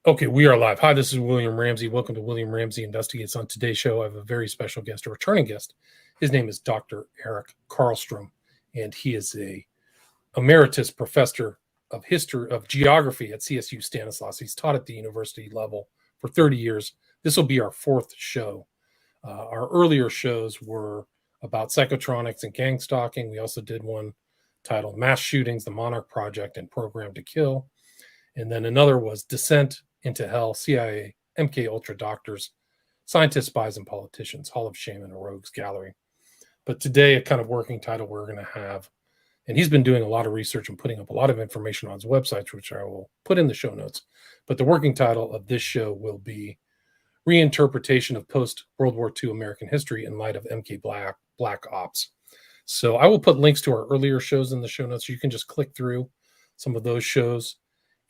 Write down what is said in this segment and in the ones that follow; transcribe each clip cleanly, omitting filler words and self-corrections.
Okay, we are live. Hi, this is William Ramsey. Welcome to William Ramsey Investigates. On today's show, I have a very special guest, a returning guest. His name is Dr. Eric Karlstrom, and he is a emeritus professor of history of geography at CSU Stanislaus. He's taught at the university level for 30 years. This will be our fourth show. Our earlier shows were about psychotronics and gang stalking. We also did one titled Mass Shootings, the Monarch Project, and Program to Kill. And then another was Descent into Hell, CIA, MK Ultra Doctors, Scientists, Spies, and Politicians, Hall of Shame and a Rogues Gallery. But today, a kind of working title we're going to have, and he's been doing a lot of research and putting up a lot of information on his websites, which I will put in the show notes. But the working title of this show will be Reinterpretation of Post-World War II American History in Light of MK Black Ops. So I will put links to our earlier shows in the show notes. So you can just click through some of those shows.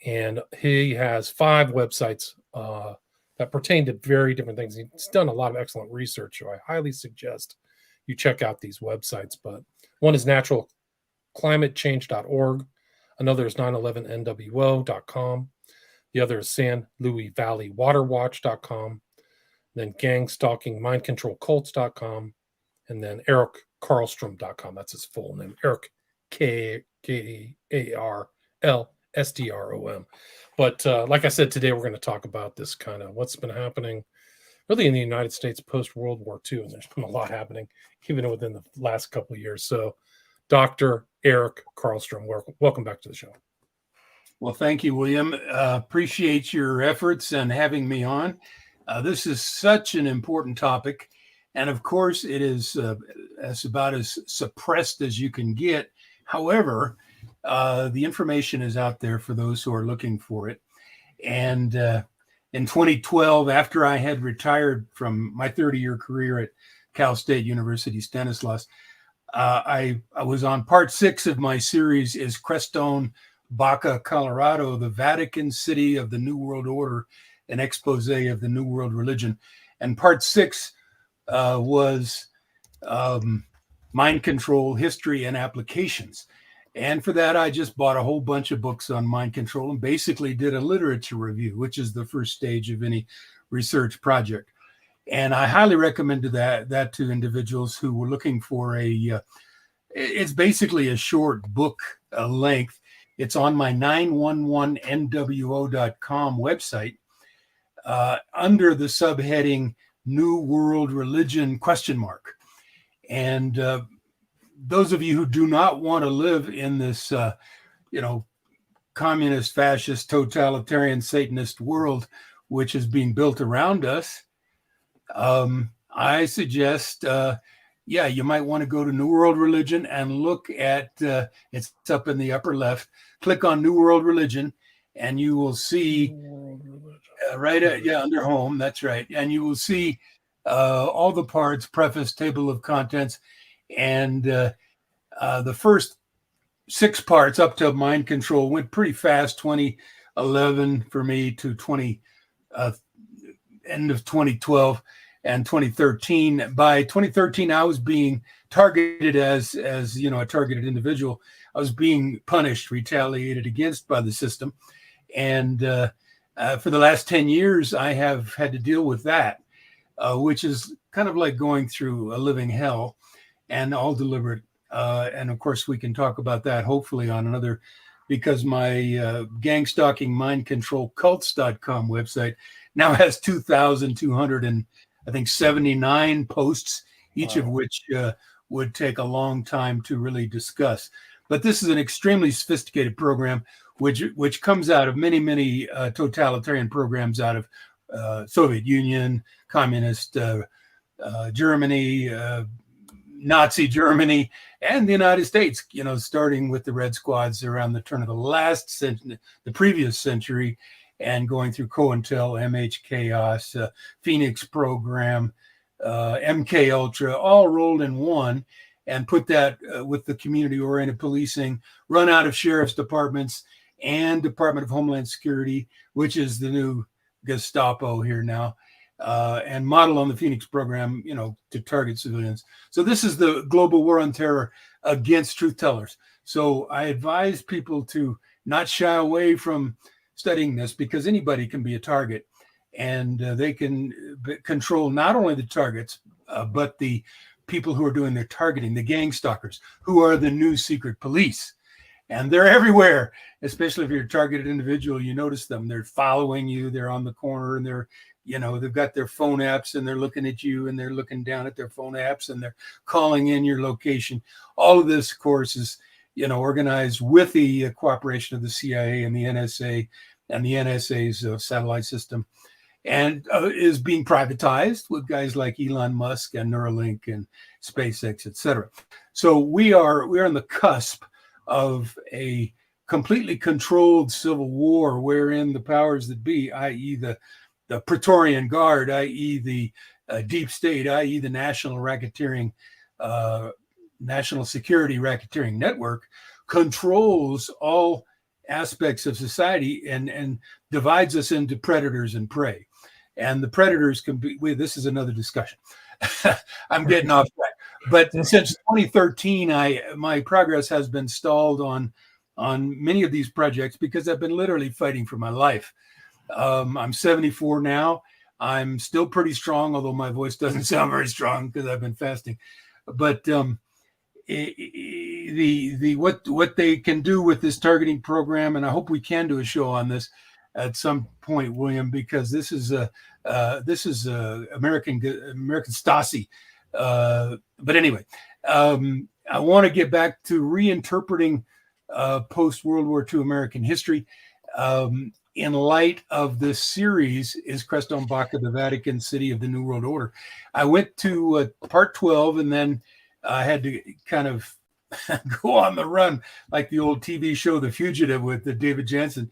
And he has 5 websites that pertain to very different things. He's done a lot of excellent research, so I highly suggest you check out these websites. But one is naturalclimatechange.org. Another is 911nwo.com. The other is San Luis Valley Waterwatch.com. Then gangstalkingmindcontrolcults.com. And then erickarlstrom.com. That's his full name. Eric, Karlstrom. But like I said, today we're going to talk about this kind of what's been happening really in the United States post-World War II. And there's been a lot happening even within the last couple of years. So Dr. Eric Karlstrom, welcome back to the show. Well, thank you, William. Appreciate your efforts and having me on. This is such an important topic. And of course, it is about as suppressed as you can get. However, the information is out there for those who are looking for it. And in 2012, after I had retired from my 30-year career at Cal State University Stanislaus, I was on part 6 of my series, Is Crestone, Baca, Colorado, the Vatican City of the New World Order, an expose of the New World Religion. And part 6 was Mind Control, History, and Applications. And for that, I just bought a whole bunch of books on mind control and basically did a literature review, which is the first stage of any research project. And I highly recommend that to individuals who were looking for it's basically a short book length. It's on my 911nwo.com website under the subheading New World Religion ? And those of you who do not want to live in this, communist, fascist, totalitarian, Satanist world, which is being built around us, I suggest, you might want to go to New World Religion and look at, it's up in the upper left, click on New World Religion, and you will see, under home, that's right. And you will see all the parts, preface, table of contents, and the first 6 parts up to mind control went pretty fast, 2011 for me to end of 2012 and 2013. By 2013, I was being targeted as a targeted individual. I was being punished, retaliated against by the system. And for the last 10 years, I have had to deal with that, which is kind of like going through a living hell, and all deliberate. And of course, we can talk about that hopefully on another, because my gang stalking mind control cults.com website now has 2,279 posts, each of which would take a long time to really discuss. But this is an extremely sophisticated program, which comes out of many totalitarian programs out of Soviet Union, communist Germany, Nazi Germany, and the United States, starting with the Red Squads around the turn of the previous century, and going through COINTEL, MH Chaos, Phoenix Program, MK Ultra, all rolled in one, and put that with the community-oriented policing, run out of sheriff's departments and Department of Homeland Security, which is the new Gestapo here now, and model on the Phoenix Program, to target civilians. So this is the global war on terror against truth tellers. So I advise people to not shy away from studying this because anybody can be a target, and they can control not only the targets, but the people who are doing their targeting, the gang stalkers, who are the new secret police. And they're everywhere, especially if you're a targeted individual. You notice them. They're following you. They're on the corner, and they've got their phone apps, and they're looking at you, and they're looking down at their phone apps, and they're calling in your location. All of this, of course, is, organized with the cooperation of the CIA and the NSA and the NSA's satellite system, and is being privatized with guys like Elon Musk and Neuralink and SpaceX, etc. So we are on the cusp of a completely controlled civil war, wherein the powers that be, i.e. the Praetorian Guard, i.e. the deep state, i.e. the national security racketeering network, controls all aspects of society and divides us into predators and prey. And the predators can be, this is another discussion. I'm getting off track. But since 2013, my progress has been stalled on many of these projects because I've been literally fighting for my life. I'm 74 now. I'm still pretty strong, although my voice doesn't sound very strong because I've been fasting. But what they can do with this targeting program, and I hope we can do a show on this at some point, William, because this is American Stasi. But anyway, I want to get back to reinterpreting post-World War II American history in light of this series, Is Karlstrom the Vatican City of the New World Order? I went to part 12, and then I had to kind of go on the run, like the old TV show The Fugitive with David Jansen,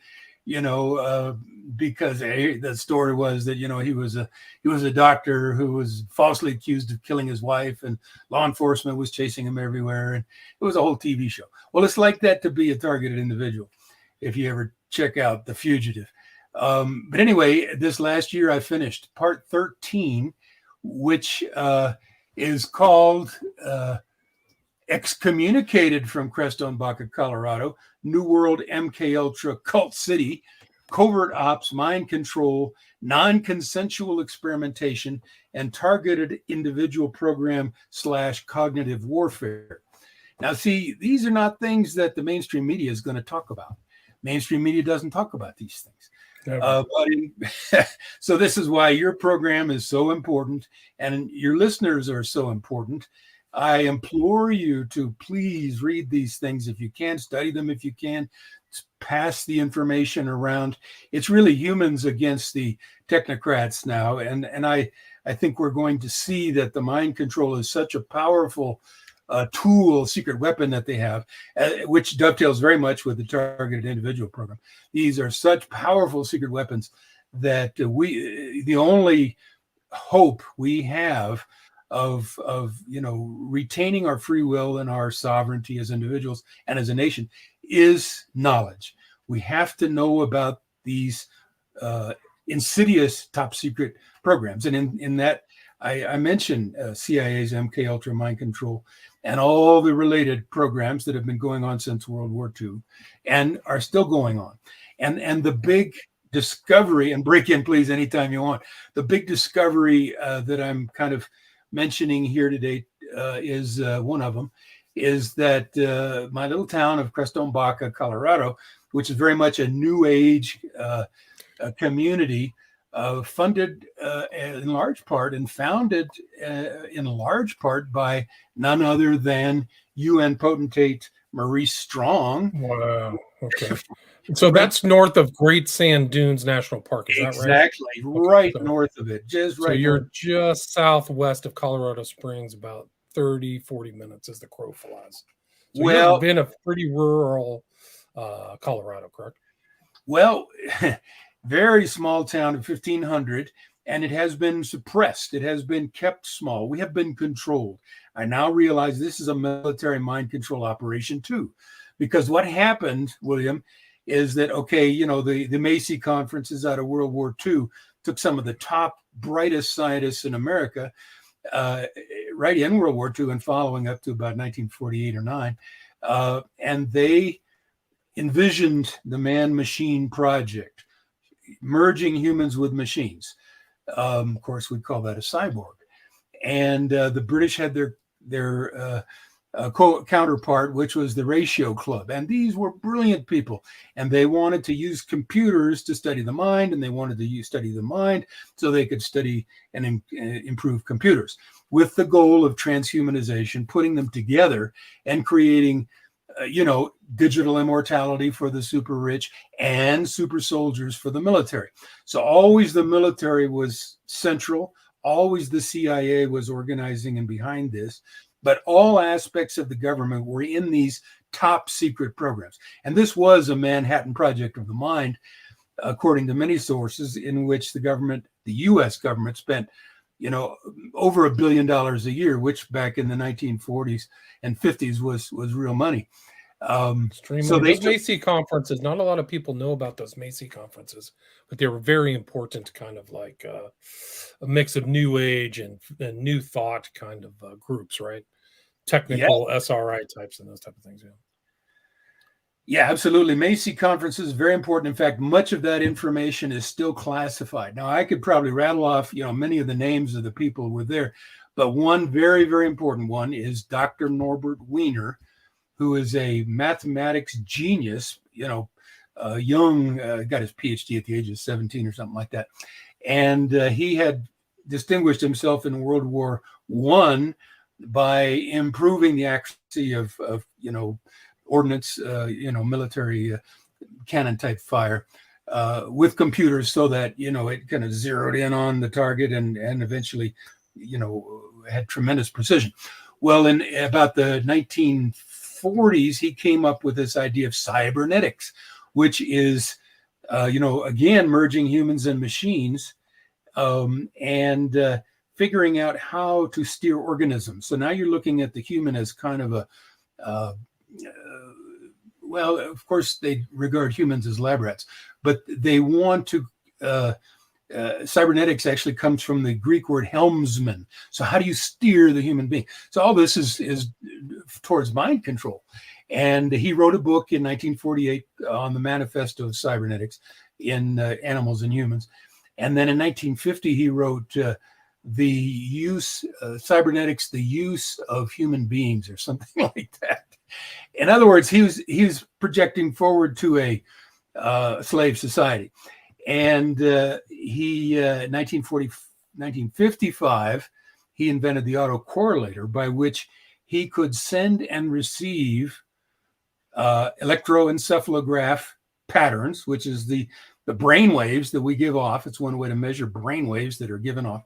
because the story was that, he was a doctor who was falsely accused of killing his wife, and law enforcement was chasing him everywhere. And it was a whole TV show. Well, it's like that to be a targeted individual, if you ever check out The Fugitive. But anyway, this last year I finished part 13, which is called Excommunicated from Crestone Baca, Colorado, New World MK Ultra Cult City, Covert Ops, Mind Control, Non-Consensual Experimentation, and Targeted Individual Program / Cognitive Warfare. Now, see, these are not things that the mainstream media is going to talk about. Mainstream media doesn't talk about these things. So this is why your program is so important, and your listeners are so important. I implore you to please read these things if you can, study them if you can, pass the information around. It's really humans against the technocrats now, and I think we're going to see that the mind control is such a powerful tool, secret weapon that they have, which dovetails very much with the targeted individual program. These are such powerful secret weapons that the only hope we have of retaining our free will and our sovereignty as individuals and as a nation is knowledge. We have to know about these insidious top secret programs, and in that I mentioned CIA's MK Ultra Mind Control and all the related programs that have been going on since World War II and are still going on. And the big discovery, and break in please anytime you want, the big discovery that I'm kind of mentioning here today is one of them, is that my little town of Crestone Baca, Colorado, which is very much a new age community, funded in large part and founded in large part by none other than UN potentate Maurice Strong. Wow. Okay. So that's north of Great Sand Dunes National Park. Is that right? Exactly. Right north of it. Just right. So you're just southwest of Colorado Springs, about 30-40 minutes as the crow flies. So you've been a pretty rural Colorado, correct? Well, very small town of 1,500, and it has been suppressed. It has been kept small. We have been controlled. I now realize this is a military mind control operation too, because what happened, William, is that, the Macy conferences out of World War II took some of the top, brightest scientists in America right in World War II and following up to about 1948 or 9, and they envisioned the man-machine project. merging humans with machines. Of course, we'd call that a cyborg. And the British had their counterpart, which was the Ratio Club. And these were brilliant people. And they wanted to use computers to study the mind, and they wanted to study the mind so they could study and improve computers, with the goal of transhumanization, putting them together and creating, digital immortality for the super rich and super soldiers for the military. So always the military was central. Always the CIA was organizing and behind this. But all aspects of the government were in these top secret programs. And this was a Manhattan Project of the Mind, according to many sources, in which the U.S. government spent, over $1 billion a year, which back in the 1940s and 50s was real money. So those Macy conferences, not a lot of people know about those Macy conferences, but they were very important, kind of like a mix of new age and new thought kind of groups, right? Technical SRI types and those type of things. Yeah, absolutely. Macy conferences, very important. In fact, much of that information is still classified. Now, I could probably rattle off, many of the names of the people who were there, but one very, very important one is Dr. Norbert Wiener, who is a mathematics genius, young, got his PhD at the age of 17 or something like that. And he had distinguished himself in World War I by improving the accuracy of ordnance, military cannon type fire with computers, so that, it kind of zeroed in on the target and eventually, had tremendous precision. Well, in about the 1940s, he came up with this idea of cybernetics, which is, again, merging humans and machines, and figuring out how to steer organisms. So now you're looking at the human as kind of well, of course, they regard humans as lab rats, but they want to, cybernetics actually comes from the Greek word helmsman. So how do you steer the human being? So all this is towards mind control. And he wrote a book in 1948 on the manifesto of cybernetics in animals and humans. And then in 1950, he wrote cybernetics, the use of human beings, or something like that. In other words, he was projecting forward to a slave society. And he, 1955, he invented the autocorrelator, by which he could send and receive electroencephalograph patterns, which is the brain waves that we give off. It's one way to measure brain waves that are given off.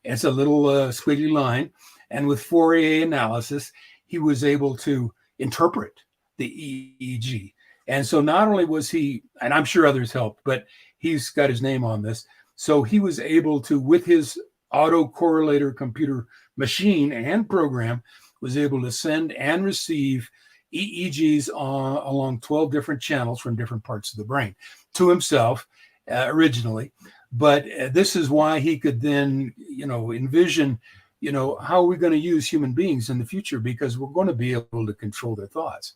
It's a little squiggly line. And with Fourier analysis, he was able to interpret the EEG. And so not only was he, and I'm sure others helped, but he's got his name on this. So he was able to, with his autocorrelator computer machine and program, was able to send and receive EEGs along 12 different channels from different parts of the brain to himself originally. But this is why he could then, envision, how are we going to use human beings in the future? Because we're going to be able to control their thoughts.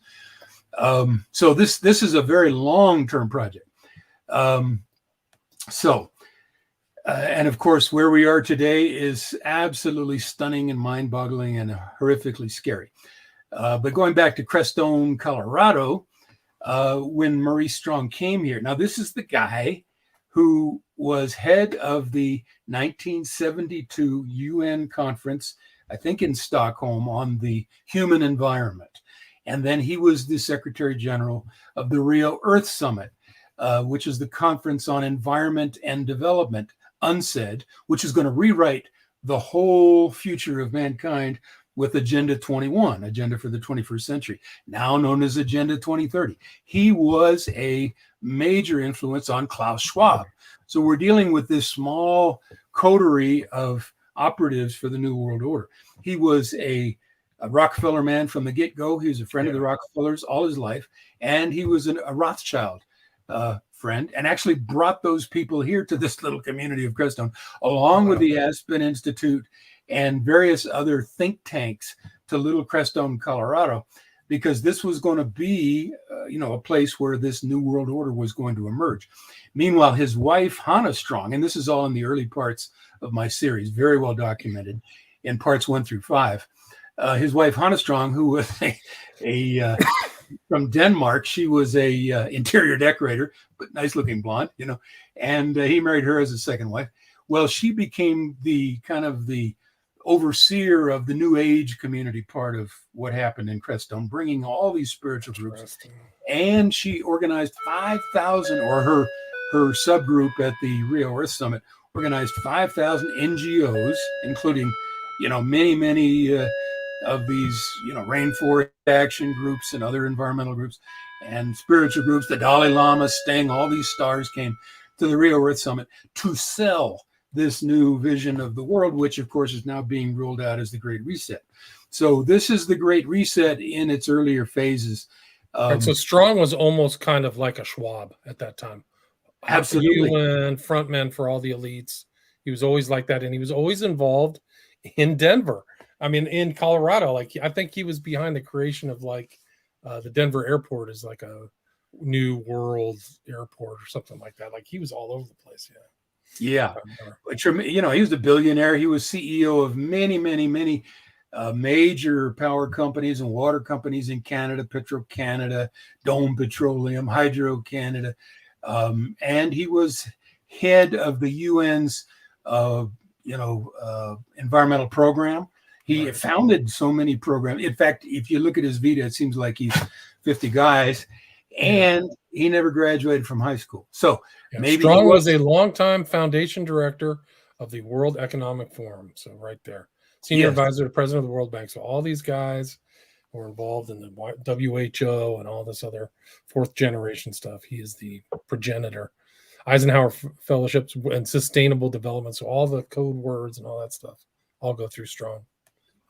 So this is a very long-term project. And of course, where we are today is absolutely stunning and mind-boggling and horrifically scary. But going back to Crestone, Colorado, when Maurice Strong came here. Now, this is the guy who was head of the 1972 UN conference, I think in Stockholm, on the human environment. And then he was the Secretary General of the Rio Earth Summit, which is the Conference on Environment and Development, UNCED, which is going to rewrite the whole future of mankind with Agenda 21, Agenda for the 21st Century, now known as Agenda 2030. He was a major influence on Klaus Schwab. So we're dealing with this small coterie of operatives for the New World Order. He was a Rockefeller man from the get-go. He was a friend of the Rockefellers all his life, and he was a Rothschild friend, and actually brought those people here to this little community of Crestone, along with the Aspen Institute and various other think tanks, to Little Crestone, Colorado. because this was going to be, a place where this new world order was going to emerge. Meanwhile, his wife, Hannah Strong, and this is all in the early parts of my series, very well documented in parts 1 through 5. His wife, Hannah Strong, who was from Denmark, she was a interior decorator, but nice looking blonde, and he married her as a second wife. Well, she became the kind of the overseer of the New Age community part of what happened in Crestone, bringing all these spiritual groups. And she organized 5,000, or her subgroup at the Rio Earth Summit organized 5,000 NGOs, including, many of these, rainforest action groups and other environmental groups and spiritual groups. The Dalai Lama, Sting, all these stars came to the Rio Earth Summit to sell this new vision of the world, which of course is now being ruled out as the Great Reset. So this is the Great Reset in its earlier phases. And so Strong was almost kind of like a Schwab at that time. Absolutely. UN, frontman for all the elites. He was always like that. And he was always involved in Denver. I mean, in Colorado, I think he was behind the creation of the Denver airport is like a new world airport or something like that. He was all over the place. Yeah. But, he was a billionaire. He was CEO of many, many, many major power companies and water companies in Canada, Petro-Canada, Dome Petroleum, Hydro-Canada. And he was head of the UN's, environmental program. He founded so many programs. In fact, if you look at his vita, it seems like he's 50 guys, and he never graduated from high school. So maybe Strong was a longtime foundation director of the World Economic Forum. So right there, senior advisor to president of the World Bank. So all these guys were involved in the WHO and all this other fourth generation stuff. He is the progenitor. Eisenhower fellowships and sustainable development. So all the code words and all that stuff all go through Strong.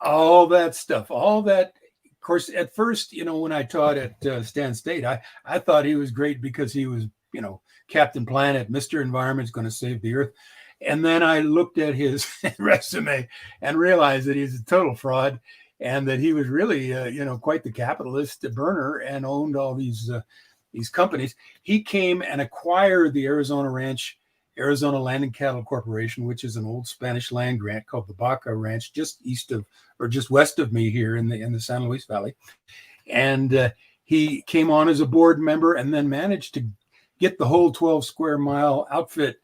All that stuff, all that. Of course, at first, when I taught at Stan State, I thought he was great because he was, Captain Planet, Mr. Environment's going to save the earth. And then I looked at his resume and realized that he's a total fraud and that he was really, quite the capitalist burner and owned all these companies. He came and acquired the Arizona Ranch, Arizona Land and Cattle Corporation, which is an old Spanish land grant called the Baca Ranch, just west of me here in the San Luis Valley. And he came on as a board member and then managed to get the whole 12 square mile outfit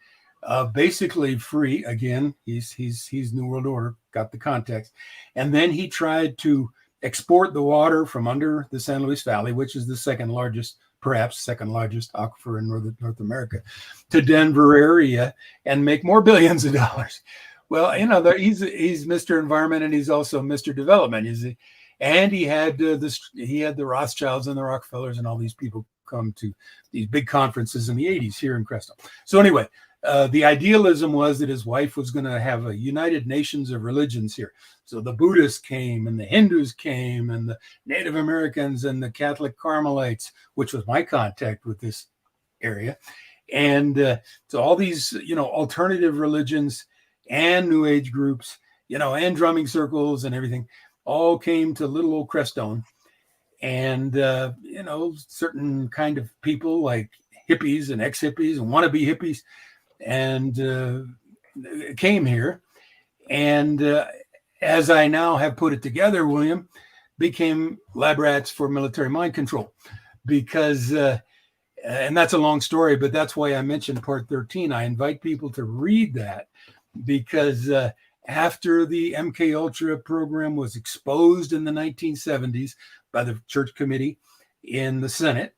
basically free. Again, he's New World Order, got the context. And then he tried to export the water from under the San Luis Valley, which is the perhaps second largest aquifer in North America, to Denver area and make more billions of dollars. Well, he's Mr. Environment and he's also Mr. Development. And he had the Rothschilds and the Rockefellers and all these people come to these big conferences in the 80s here in Crestone. So anyway, the idealism was that his wife was going to have a United Nations of religions here. So the Buddhists came and the Hindus came and the Native Americans and the Catholic Carmelites, which was my contact with this area. And so all these, alternative religions and New Age groups, and drumming circles and everything all came to little old Crestone. And, certain kind of people like hippies and ex-hippies and wannabe hippies and came here. And as I now have put it together, William, became lab rats for military mind control because, and that's a long story, but that's why I mentioned part 13. I invite people to read that because after the MK Ultra program was exposed in the 1970s by the Church Committee in the Senate,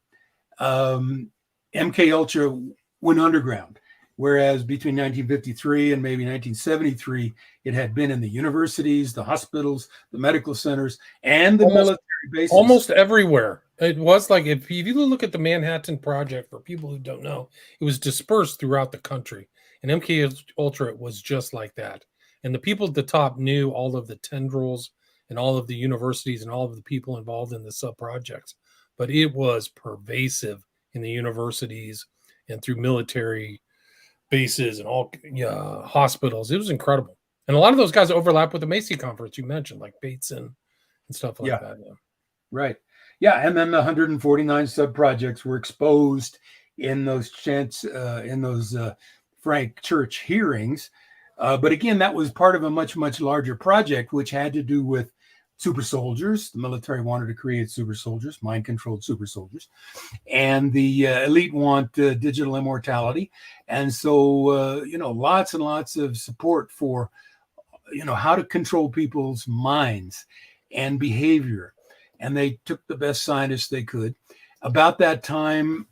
MK Ultra went underground. Whereas between 1953 and maybe 1973, it had been in the universities, the hospitals, the medical centers, and the military bases. Almost everywhere. It was like, if you look at the Manhattan Project, for people who don't know, it was dispersed throughout the country. And MK Ultra was just like that. And the people at the top knew all of the tendrils and all of the universities and all of the people involved in the sub-projects. But it was pervasive in the universities and through military bases and all hospitals. It was incredible. And a lot of those guys overlap with the Macy conference you mentioned, like Bateson and stuff like that. Yeah. Right. Yeah, and then the 149 sub-projects were exposed in those Frank Church hearings. But again, that was part of a much, much larger project, which had to do with super soldiers. The military wanted to create super soldiers, mind-controlled super soldiers. And the elite want digital immortality. And so, lots and lots of support for, how to control people's minds and behavior. And they took the best scientists they could. About that time,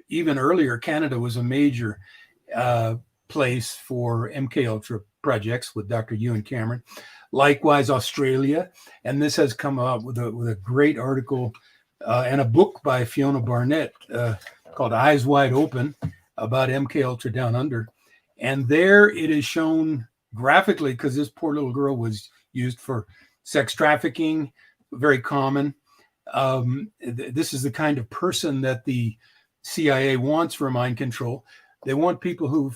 even earlier, Canada was a major place for MK Ultra projects with Dr. Ewan Cameron. Likewise, Australia, and this has come out with a great article and a book by Fiona Barnett called Eyes Wide Open about MK Ultra Down Under. And there it is shown graphically, because this poor little girl was used for sex trafficking, very common. This is the kind of person that the CIA wants for mind control. They want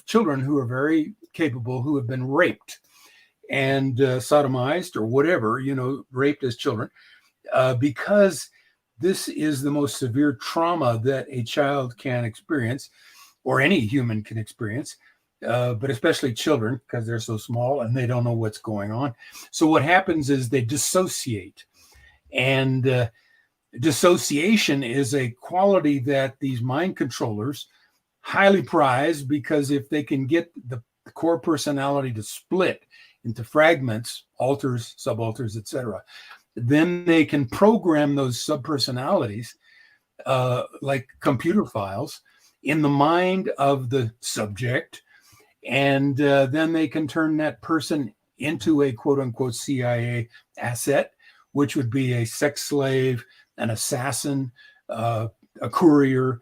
children who are very capable, who have been raped and sodomized or whatever, raped as children, because this is the most severe trauma that a child can experience, or any human can experience, but especially children, because they're so small and they don't know what's going on. So what happens is they dissociate. And dissociation is a quality that these mind controllers highly prize, because if they can get the core personality to split into fragments, alters, subalters, etc., then they can program those subpersonalities like computer files in the mind of the subject, and then they can turn that person into a quote-unquote CIA asset, which would be a sex slave, an assassin, a courier,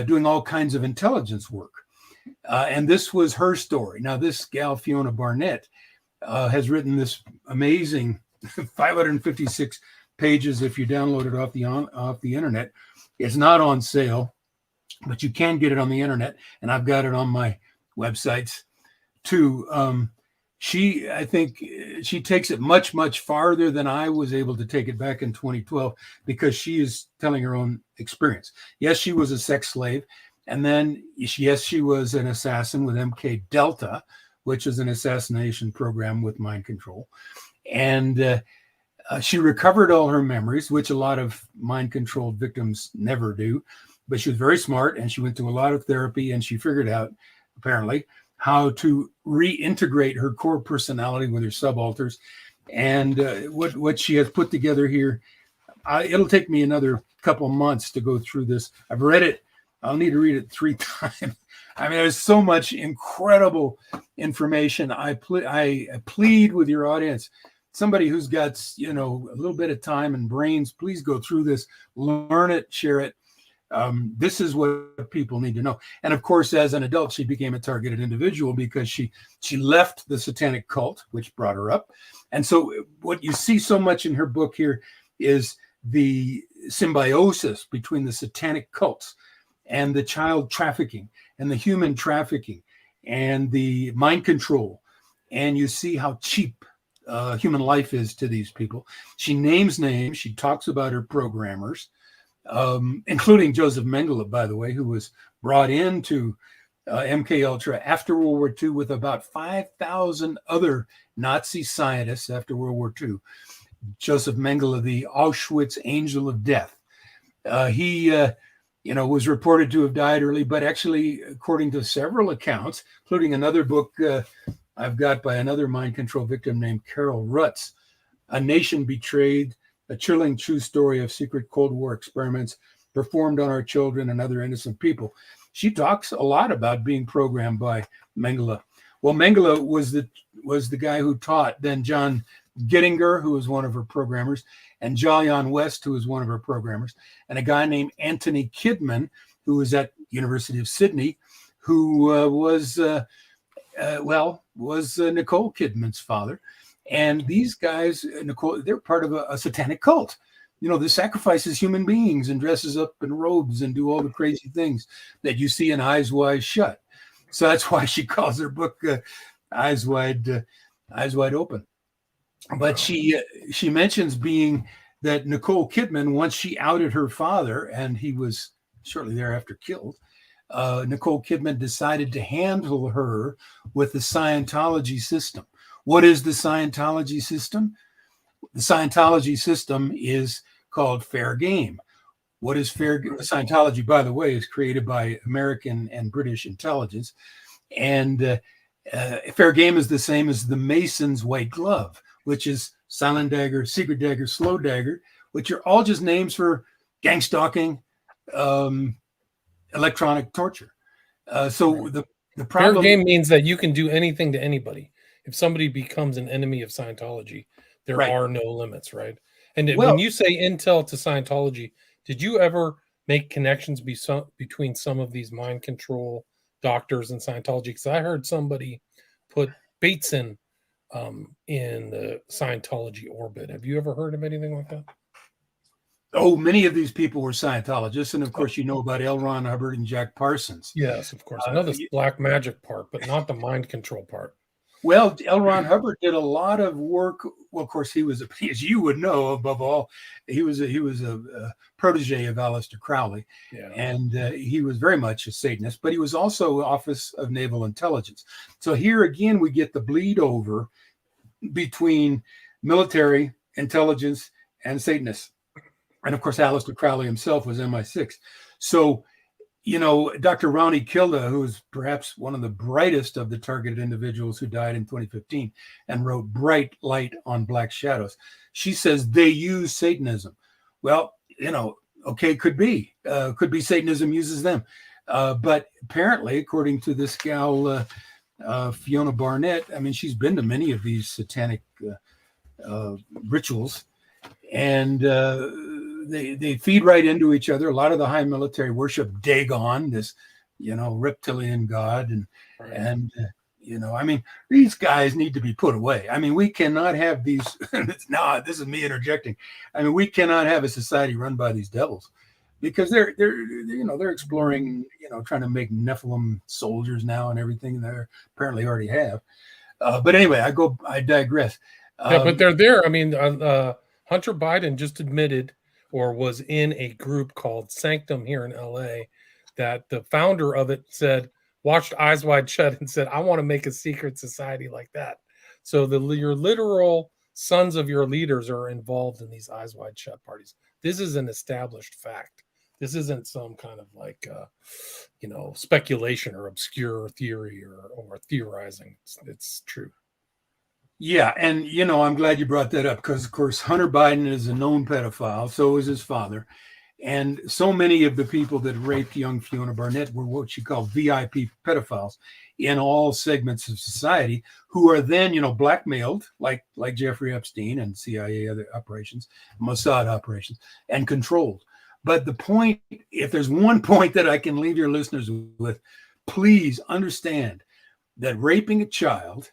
doing all kinds of intelligence work. And this was her story. Now, this gal, Fiona Barnett, has written this amazing 556 pages if you download it off the internet. It's not on sale, but you can get it on the internet, and I've got it on my websites too. I think she takes it much, much farther than I was able to take it back in 2012, because she is telling her own experience. Yes, she was a sex slave. And then, yes, she was an assassin with MK Delta, which is an assassination program with mind control. And she recovered all her memories, which a lot of mind controlled victims never do. But she was very smart, and she went to a lot of therapy, and she figured out, apparently, how to reintegrate her core personality with her subalters. And what she has put together here, it'll take me another couple months to go through this. I've read it. I'll need to read it 3 times. I mean, there's so much incredible information. I plead with your audience, somebody who's got, a little bit of time and brains, please go through this, learn it, share it. This is what people need to know. And of course, as an adult, she became a targeted individual because she left the satanic cult, which brought her up. And so what you see so much in her book here is the symbiosis between the satanic cults and the child trafficking and the human trafficking and the mind control. And you see how cheap human life is to these people. She names names. She talks about her programmers, including Joseph Mengele, by the way, who was brought into MK Ultra after World War II with about 5,000 other Nazi scientists after World War II. Joseph Mengele, the Auschwitz angel of death. He was reported to have died early, but actually, according to several accounts, including another book I've got by another mind control victim named Carol Rutz, A Nation Betrayed, a chilling true story of secret Cold War experiments performed on our children and other innocent people. She talks a lot about being programmed by Mengele. Well, Mengele was the guy who taught then John Gittinger, who was one of her programmers, and Jalion West, who was one of her programmers, and a guy named Anthony Kidman, who was at University of Sydney, who was Nicole Kidman's father. And these guys, Nicole, they're part of a satanic cult. That sacrifices human beings and dresses up in robes and do all the crazy things that you see in Eyes Wide Shut. So that's why she calls her book Eyes Wide Open. But she mentions being that Nicole Kidman, once she outed her father, and he was shortly thereafter killed, Nicole Kidman decided to handle her with the Scientology system. What is the Scientology system? The Scientology system is called fair game. What is fair game? Scientology, by the way, is created by American and British intelligence. And fair game is the same as the Mason's white glove, which is silent dagger, secret dagger, slow dagger, which are all just names for gang stalking, electronic torture. So the problem... Fair game means that you can do anything to anybody. If somebody becomes an enemy of Scientology, there are no limits, right? And when you say intel to Scientology, did you ever make connections between some of these mind control doctors and Scientology? Because I heard somebody put Bateson in the Scientology orbit. Have you ever heard of anything like that? Oh, many of these people were Scientologists. And of course, you know about L. Ron Hubbard and Jack Parsons. Yes, of course. I know the black magic part, but not the mind control part. Well, L. Ron Hubbard did a lot of work. Well, of course, he was, as you would know, above all, he was a protege of Aleister Crowley, and he was very much a Satanist. But he was also Office of Naval Intelligence. So here again, we get the bleed over between military intelligence and Satanists. And of course, Aleister Crowley himself was MI6. So, you know, Dr. Roni Kilda, who is perhaps one of the brightest of the targeted individuals who died in 2015 and wrote Bright Light on Black Shadows, she says they use Satanism. Well, you know, okay, could be Satanism uses them. But apparently, according to this gal, Fiona Barnett, I mean, she's been to many of these satanic rituals, and they feed right into each other. A lot of the high military worship Dagon, this, you know, reptilian god, and you know, I mean, these guys need to be put away. I mean, we cannot have these. No, this is me interjecting. I mean, we cannot have a society run by these devils, because they're exploring, you know, trying to make Nephilim soldiers now and everything. They apparently already have. But anyway, I digress. Yeah, but they're there. I mean, Hunter Biden just admitted, or was in a group called Sanctum here in LA, that the founder of it watched Eyes Wide Shut and said, I want to make a secret society like that. So your literal sons of your leaders are involved in these Eyes Wide Shut parties. This is an established fact. This isn't some kind of like, speculation or obscure theory or theorizing. It's true. Yeah, and, you know, I'm glad you brought that up because, of course, Hunter Biden is a known pedophile. So is his father. And so many of the people that raped young Fiona Barnett were what you call VIP pedophiles in all segments of society, who are then, you know, blackmailed, like Jeffrey Epstein and CIA other operations, Mossad operations, and controlled. But the point, if there's one point that I can leave your listeners with, please understand that raping a child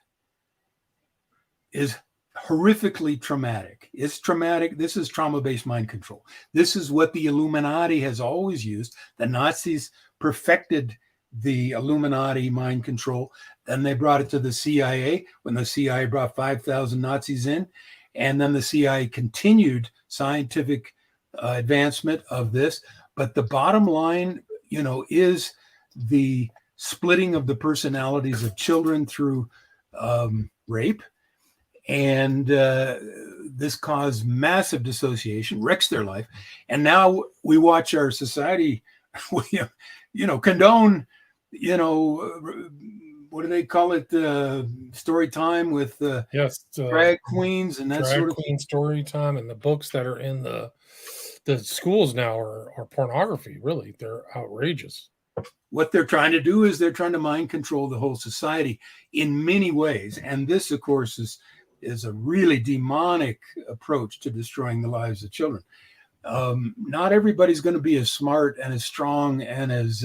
is horrifically traumatic. It's traumatic. This is trauma-based mind control. This is what the Illuminati has always used. The Nazis perfected the Illuminati mind control. Then they brought it to the CIA when the CIA brought 5,000 Nazis in. And then the CIA continued scientific advancement of this. But the bottom line, you know, is the splitting of the personalities of children through rape. And this caused massive dissociation, wrecks their life. And now we watch our society, condone, what do they call it? Story time with drag queens and that sort of queen story time. And the books that are in the schools now are pornography. Really, they're outrageous. What they're trying to do is they're trying to mind control the whole society in many ways. And this, of course, is a really demonic approach to destroying the lives of children. Not everybody's going to be as smart and as strong and as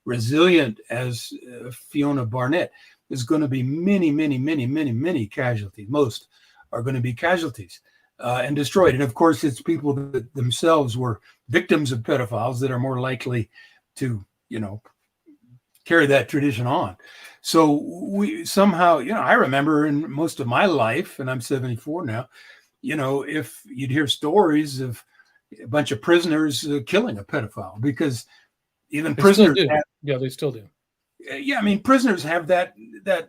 resilient as Fiona Barnett. There's going to be many, many, many, many, many casualties. Most are going to be casualties and destroyed. And of course, it's people that themselves were victims of pedophiles that are more likely to, carry that tradition on. So we somehow, I remember in most of my life, and I'm 74 now, if you'd hear stories of a bunch of prisoners killing a pedophile, because even prisoners yeah, they still do. Yeah, I mean, prisoners have that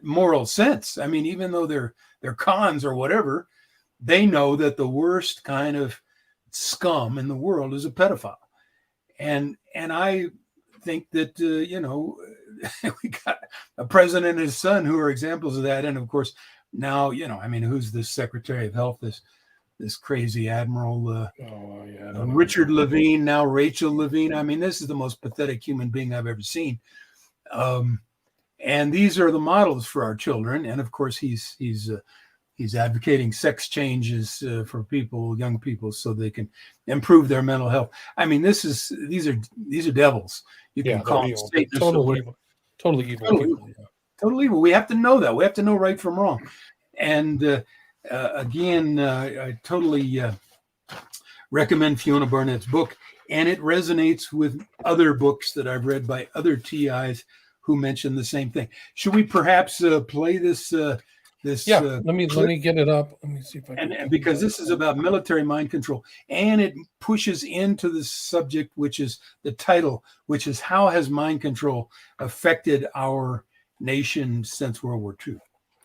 moral sense. I mean, even though they're cons or whatever, they know that the worst kind of scum in the world is a pedophile. And I think that we got a president and his son who are examples of that. And of course, now I mean, who's this Secretary of Health? This crazy Admiral Richard Levine, now Rachel Levine. I mean, this is the most pathetic human being I've ever seen. And these are the models for our children. And of course, he's advocating sex changes for young people, so they can improve their mental health. I mean, these are devils. You can call them Satanists. Totally evil. Totally evil. We have to know that. We have to know right from wrong. And again, I totally recommend Fiona Barnett's book, and it resonates with other books that I've read by other TIs who mention the same thing. Should we perhaps play this? Let me get it up. Let me see if I can. And because this is about military mind control, and it pushes into the subject, which is the title, which is how has mind control affected our nation since World War II?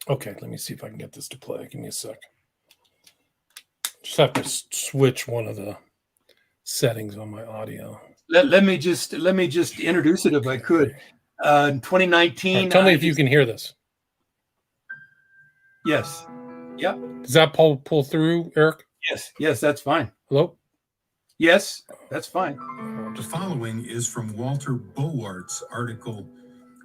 Okay, let me see if I can get this to play. Give me a sec. Just have to switch one of the settings on my audio. Let me just introduce it if I could. In 2019. Right, tell me if you can hear this. Yes. Yep. Does that pull through, Eric? Yes, that's fine. Hello? Yes, that's fine. The following is from Walter Bowart's article,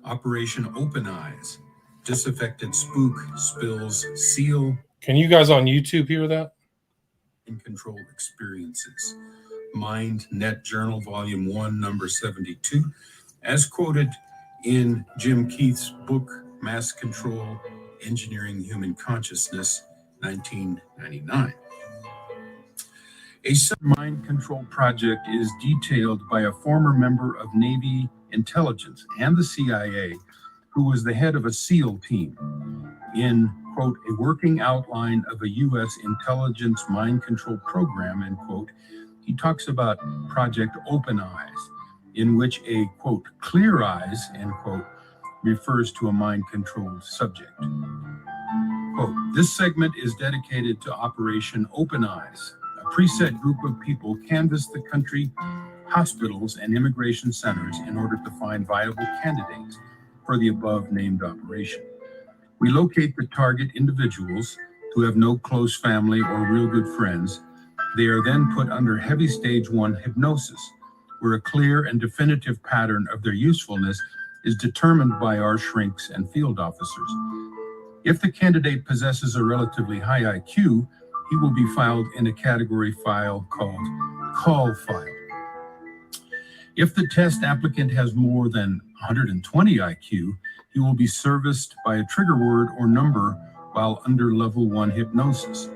Operation Open Eyes, Disaffected Spook Spills Seal. Can you guys on YouTube hear that? In Control Experiences. Mind Net Journal, Volume 1, Number 72, as quoted in Jim Keith's book, Mass Control, Engineering Human Consciousness, 1999. A mind control project is detailed by a former member of Navy intelligence and the CIA, who was the head of a SEAL team, in, quote, a working outline of a U.S. intelligence mind control program, end quote. He talks about Project Open Eyes, in which a, quote, clear eyes, end quote, refers to a mind-controlled subject. Quote, this segment is dedicated to Operation Open Eyes. A preset group of people canvass the country, hospitals, and immigration centers in order to find viable candidates for the above-named operation. We locate the target individuals who have no close family or real good friends. They are then put under heavy stage 1 hypnosis, where a clear and definitive pattern of their usefulness is determined by our shrinks and field officers. If the candidate possesses a relatively high IQ, he will be filed in a category file called Call File. If the test applicant has more than 120 IQ, he will be serviced by a trigger word or number while under level 1 hypnosis.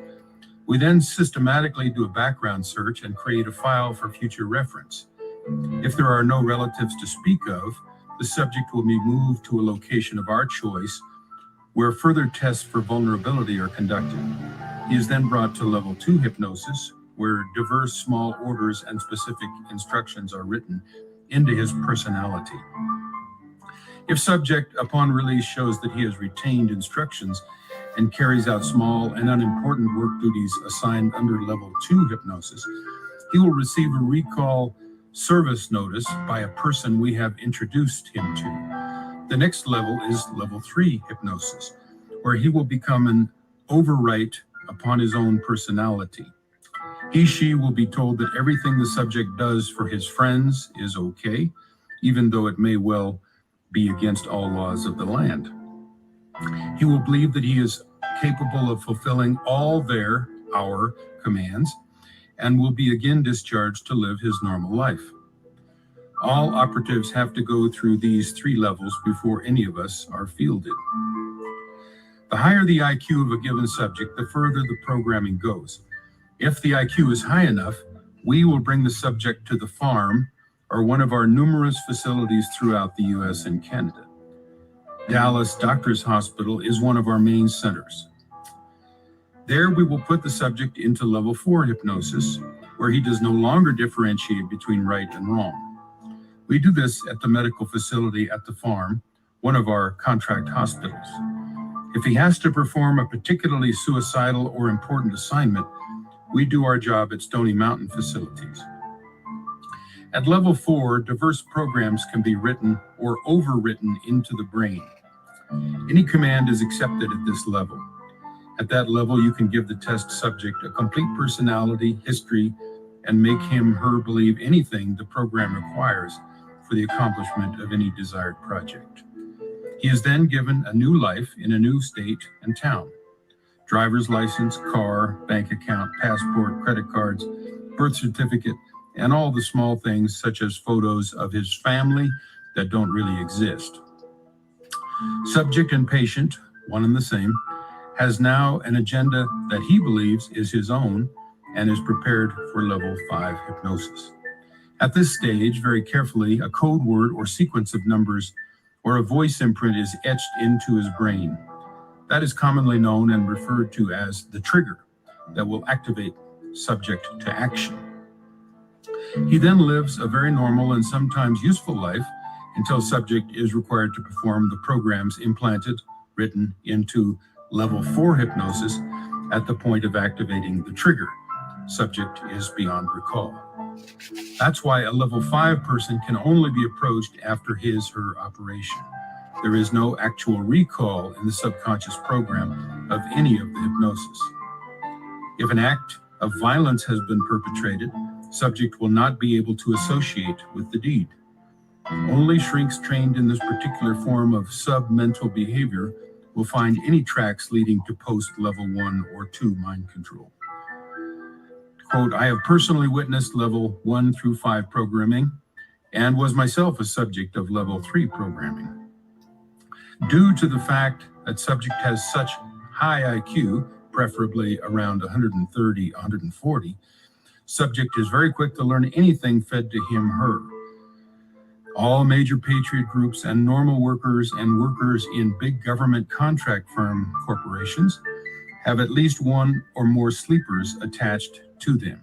We then systematically do a background search and create a file for future reference. If there are no relatives to speak of, the subject will be moved to a location of our choice where further tests for vulnerability are conducted. He is then brought to level 2 hypnosis, where diverse small orders and specific instructions are written into his personality. If subject upon release shows that he has retained instructions and carries out small and unimportant work duties assigned under level 2 hypnosis, he will receive a recall service notice by a person we have introduced him to. The next level is level 3 hypnosis, where he will become an overwrite upon his own personality. She will be told that everything the subject does for his friends is okay, even though it may well be against all laws of the land. He will believe that he is capable of fulfilling all our commands, and will be again discharged to live his normal life. All operatives have to go through these 3 levels before any of us are fielded. The higher the IQ of a given subject, the further the programming goes. If the IQ is high enough, we will bring the subject to the farm or one of our numerous facilities throughout the US and Canada. Dallas Doctors Hospital is one of our main centers. There we will put the subject into level 4 hypnosis, where he does no longer differentiate between right and wrong. We do this at the medical facility at the farm, one of our contract hospitals. If he has to perform a particularly suicidal or important assignment, we do our job at Stony Mountain facilities. At level 4, diverse programs can be written or overwritten into the brain. Any command is accepted at this level. At that level, you can give the test subject a complete personality, history, and make him/her believe anything the program requires for the accomplishment of any desired project. He is then given a new life in a new state and town. Driver's license, car, bank account, passport, credit cards, birth certificate, and all the small things such as photos of his family that don't really exist. Subject and patient, one and the same, has now an agenda that he believes is his own and is prepared for level 5 hypnosis. At this stage, very carefully, a code word or sequence of numbers or a voice imprint is etched into his brain. That is commonly known and referred to as the trigger that will activate subject to action. He then lives a very normal and sometimes useful life until subject is required to perform the programs implanted, written into level 4 hypnosis at the point of activating the trigger. Subject is beyond recall. That's why a level 5 person can only be approached after his/her operation. There is no actual recall in the subconscious program of any of the hypnosis. If an act of violence has been perpetrated, subject will not be able to associate with the deed. Only shrinks trained in this particular form of submental behavior will find any tracks leading to post-level 1 or 2 mind control. Quote, I have personally witnessed level 1 through 5 programming and was myself a subject of level 3 programming. Due to the fact that subject has such high IQ, preferably around 130, 140, subject is very quick to learn anything fed to him/her. All major patriot groups and normal workers and workers in big government contract firm corporations have at least one or more sleepers attached to them.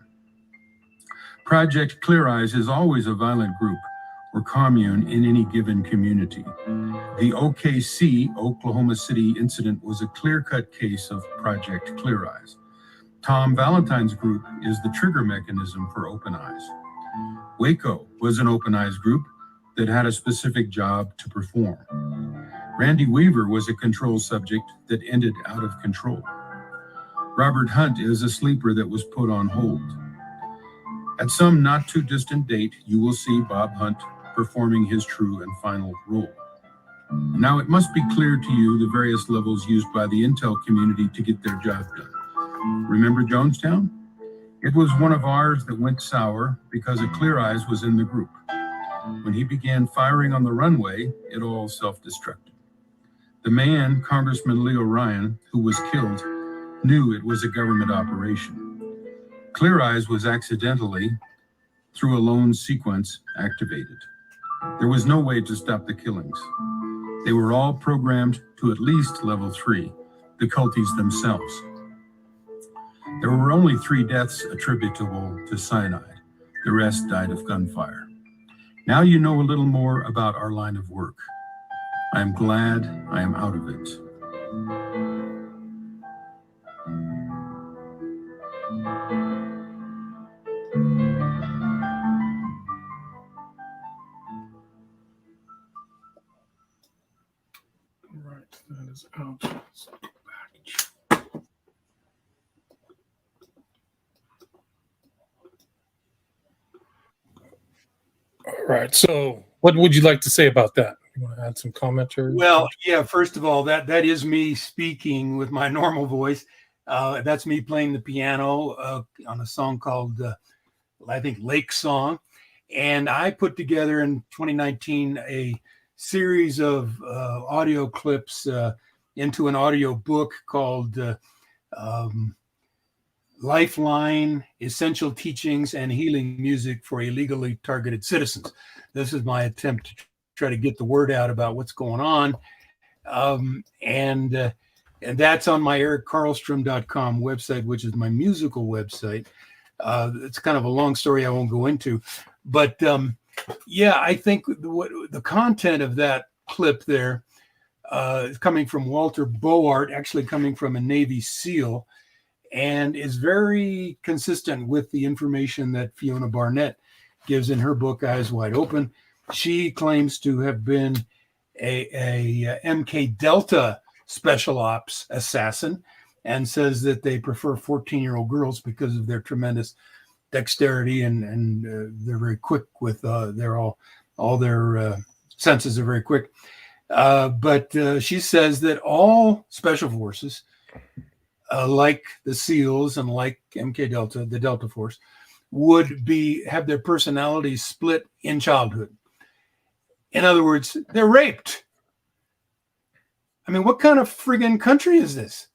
Project Clear Eyes is always a violent group or commune in any given community. The OKC, Oklahoma City incident was a clear-cut case of Project Clear Eyes. Tom Valentine's group is the trigger mechanism for Open Eyes. Waco was an Open Eyes group that had a specific job to perform. Randy Weaver was a control subject that ended out of control. Robert Hunt is a sleeper that was put on hold. At some not too distant date, you will see Bob Hunt performing his true and final role. Now it must be clear to you the various levels used by the intel community to get their job done. Remember Jonestown? It was one of ours that went sour because a Clear Eyes was in the group. When he began firing on the runway, it all self-destructed. The man, Congressman Leo Ryan, who was killed, knew it was a government operation. Clear Eyes was accidentally, through a lone sequence, activated. There was no way to stop the killings. They were all programmed to at least level 3, the culties themselves. There were only 3 deaths attributable to cyanide. The rest died of gunfire. Now you know a little more about our line of work. I am glad I am out of it. Right, that is out. Let's go back. All right, so what would you like to say about that? You want to add some commentary? Well, yeah, first of all, that is me speaking with my normal voice. That's me playing the piano on a song called, I think, Lake Song. And I put together in 2019 a series of audio clips into an audio book called Lifeline, Essential Teachings and Healing Music for Illegally Targeted Citizens. This is my attempt to try to get the word out about what's going on. And And that's on my erickarlstrom.com website, which is my musical website. It's kind of a long story I won't go into. But yeah, I think the content of that clip there is coming from Walter Boart, actually coming from a Navy SEAL, and is very consistent with the information that Fiona Barnett gives in her book, Eyes Wide Open. She claims to have been a MK Delta special ops assassin and says that they prefer 14-year-old girls because of their tremendous dexterity and they're very quick with all their senses are very quick. But she says that all special forces, like the SEALs and like MK Delta, the Delta Force, would have their personalities split in childhood. In other words, they're raped. I mean, what kind of friggin' country is this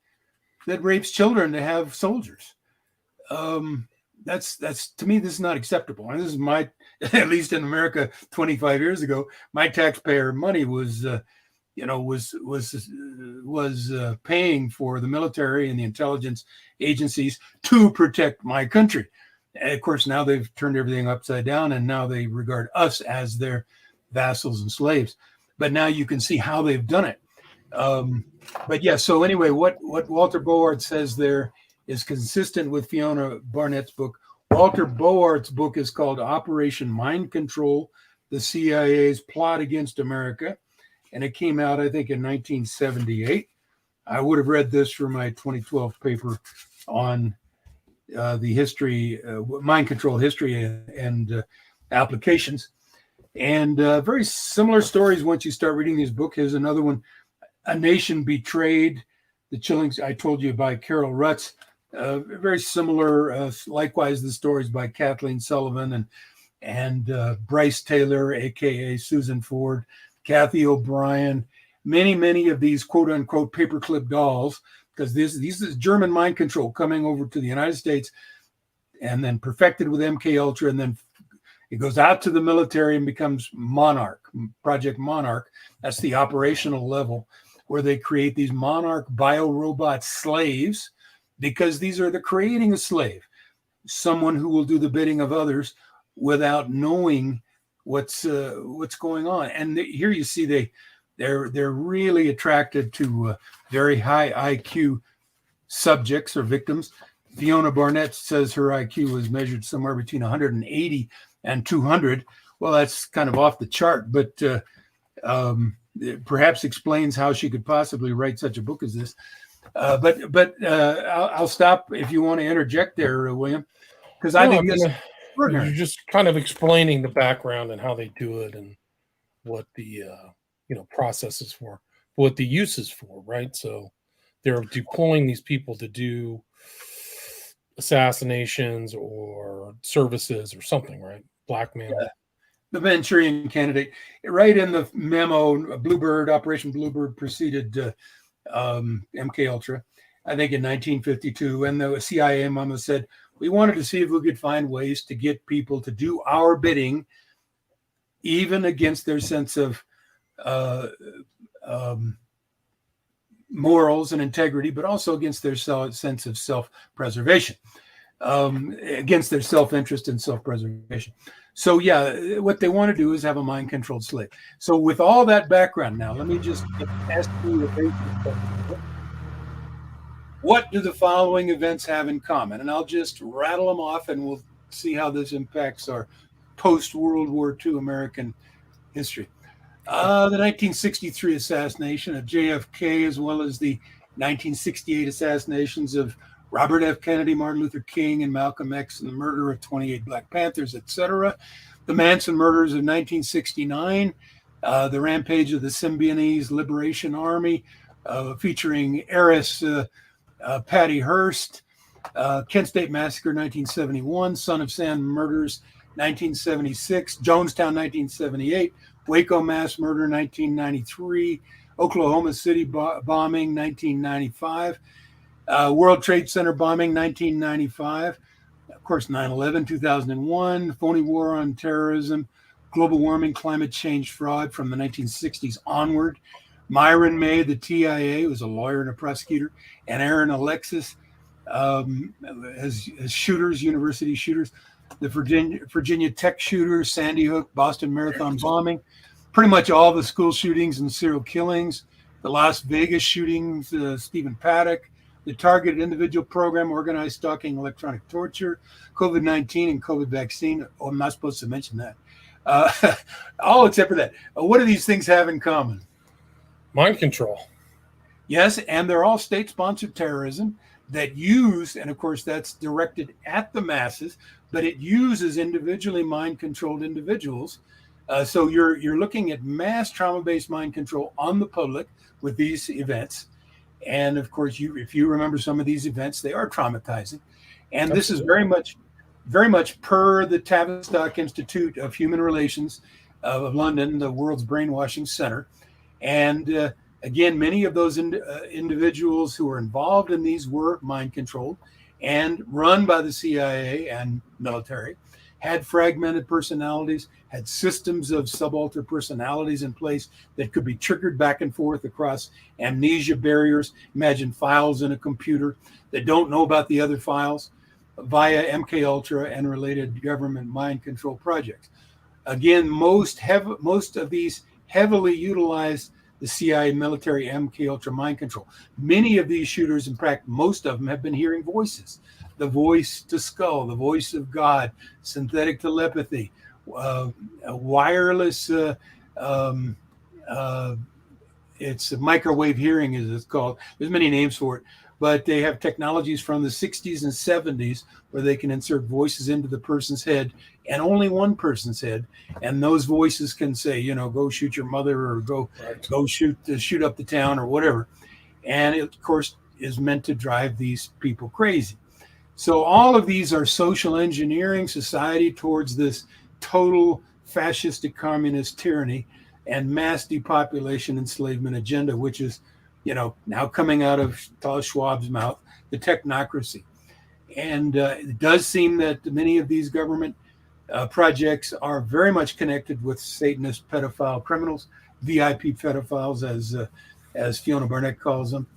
that rapes children to have soldiers? That's to me, this is not acceptable. And this is my, at least in America 25 years ago, my taxpayer money was paying for the military and the intelligence agencies to protect my country. And of course, now they've turned everything upside down, and now they regard us as their vassals and slaves. But now you can see how they've done it. But yeah, so anyway, what Walter Boart says there is consistent with Fiona Barnett's book. Walter Boart's book is called Operation Mind Control, the CIA's Plot Against America. And it came out, I think, in 1978. I would have read this for my 2012 paper on the history, mind control history and applications. And very similar stories once you start reading this book. Here's another one, A Nation Betrayed, The Chilling, I told you, by Carol Rutz. Very similar, likewise, the stories by Kathleen Sullivan and Bryce Taylor, a.k.a. Susan Ford, Kathy O'Brien, many of these quote-unquote paperclip dolls, because this is German mind control coming over to the United States and then perfected with MK Ultra, and then it goes out to the military and becomes Monarch, Project Monarch. That's the operational level where they create these Monarch biorobot slaves, because these are the creating a slave, someone who will do the bidding of others without knowing what's going on. And here you see they're really attracted to very high IQ subjects or victims. Fiona Barnett says her IQ was measured somewhere between 180 and 200. Well, that's kind of off the chart, but perhaps explains how she could possibly write such a book as this. But I'll stop if you want to interject there, William, because I think this. You're just kind of explaining the background and how they do it and what the process is for, what the use is for, right? So they're deploying these people to do assassinations or services or something, right? Blackmail. Yeah. The Manchurian Candidate, right in the memo, Operation Bluebird preceded MK Ultra, I think in 1952, and the CIA mama said, we wanted to see if we could find ways to get people to do our bidding, even against their sense of morals and integrity, but also against their sense of self-preservation, against their self-interest and self-preservation. So yeah, what they want to do is have a mind-controlled slave. So with all that background now, let me just ask you a basic question. What do the following events have in common? And I'll just rattle them off and we'll see how this impacts our post-World War II American history. The 1963 assassination of JFK, as well as the 1968 assassinations of Robert F. Kennedy, Martin Luther King, and Malcolm X, and the murder of 28 Black Panthers, etc. The Manson murders of 1969, the rampage of the Symbionese Liberation Army, featuring heiress Patty Hearst, Kent State Massacre 1971, Son of Sam murders 1976, Jonestown 1978, Waco mass murder 1993, Oklahoma City bombing 1995, World Trade Center bombing 1995, of course 9/11 2001, phony war on terrorism, global warming, climate change fraud from the 1960s onward, Myron May, the TIA, was a lawyer and a prosecutor, and Aaron Alexis as shooters, university shooters, the Virginia Tech shooters, Sandy Hook, Boston Marathon bombing, pretty much all the school shootings and serial killings, the Las Vegas shootings, Stephen Paddock, the targeted individual program, organized stalking, electronic torture, COVID-19 and COVID vaccine. Oh, I'm not supposed to mention that. All except for that. What do these things have in common? Mind control. Yes, and they're all state-sponsored terrorism that use, and of course that's directed at the masses, but it uses individually mind-controlled individuals. So you're looking at mass trauma-based mind control on the public with these events. And of course, if you remember some of these events, they are traumatizing. And this is very much per the Tavistock Institute of Human Relations of London, the world's brainwashing center. And again, many of those individuals who were involved in these were mind controlled and run by the CIA and military, had fragmented personalities, had systems of subaltern personalities in place that could be triggered back and forth across amnesia barriers. Imagine files in a computer that don't know about the other files via MK Ultra and related government mind control projects. Again, most of these heavily utilized the CIA military MK Ultra mind control. Many of these shooters, in fact, most of them have been hearing voices. The voice to skull, the voice of God, synthetic telepathy, wireless, it's microwave hearing, as it's called. There's many names for it, but they have technologies from the 60s and 70s where they can insert voices into the person's head, and only one person's head, and those voices can say, go shoot your mother, or go shoot up the town, or whatever. And it, of course, is meant to drive these people crazy. So all of these are social engineering society towards this total fascistic communist tyranny and mass depopulation enslavement agenda, which is, now coming out of Klaus Schwab's mouth, the technocracy. And it does seem that many of these government projects are very much connected with Satanist pedophile criminals, VIP pedophiles, as Fiona Barnett calls them,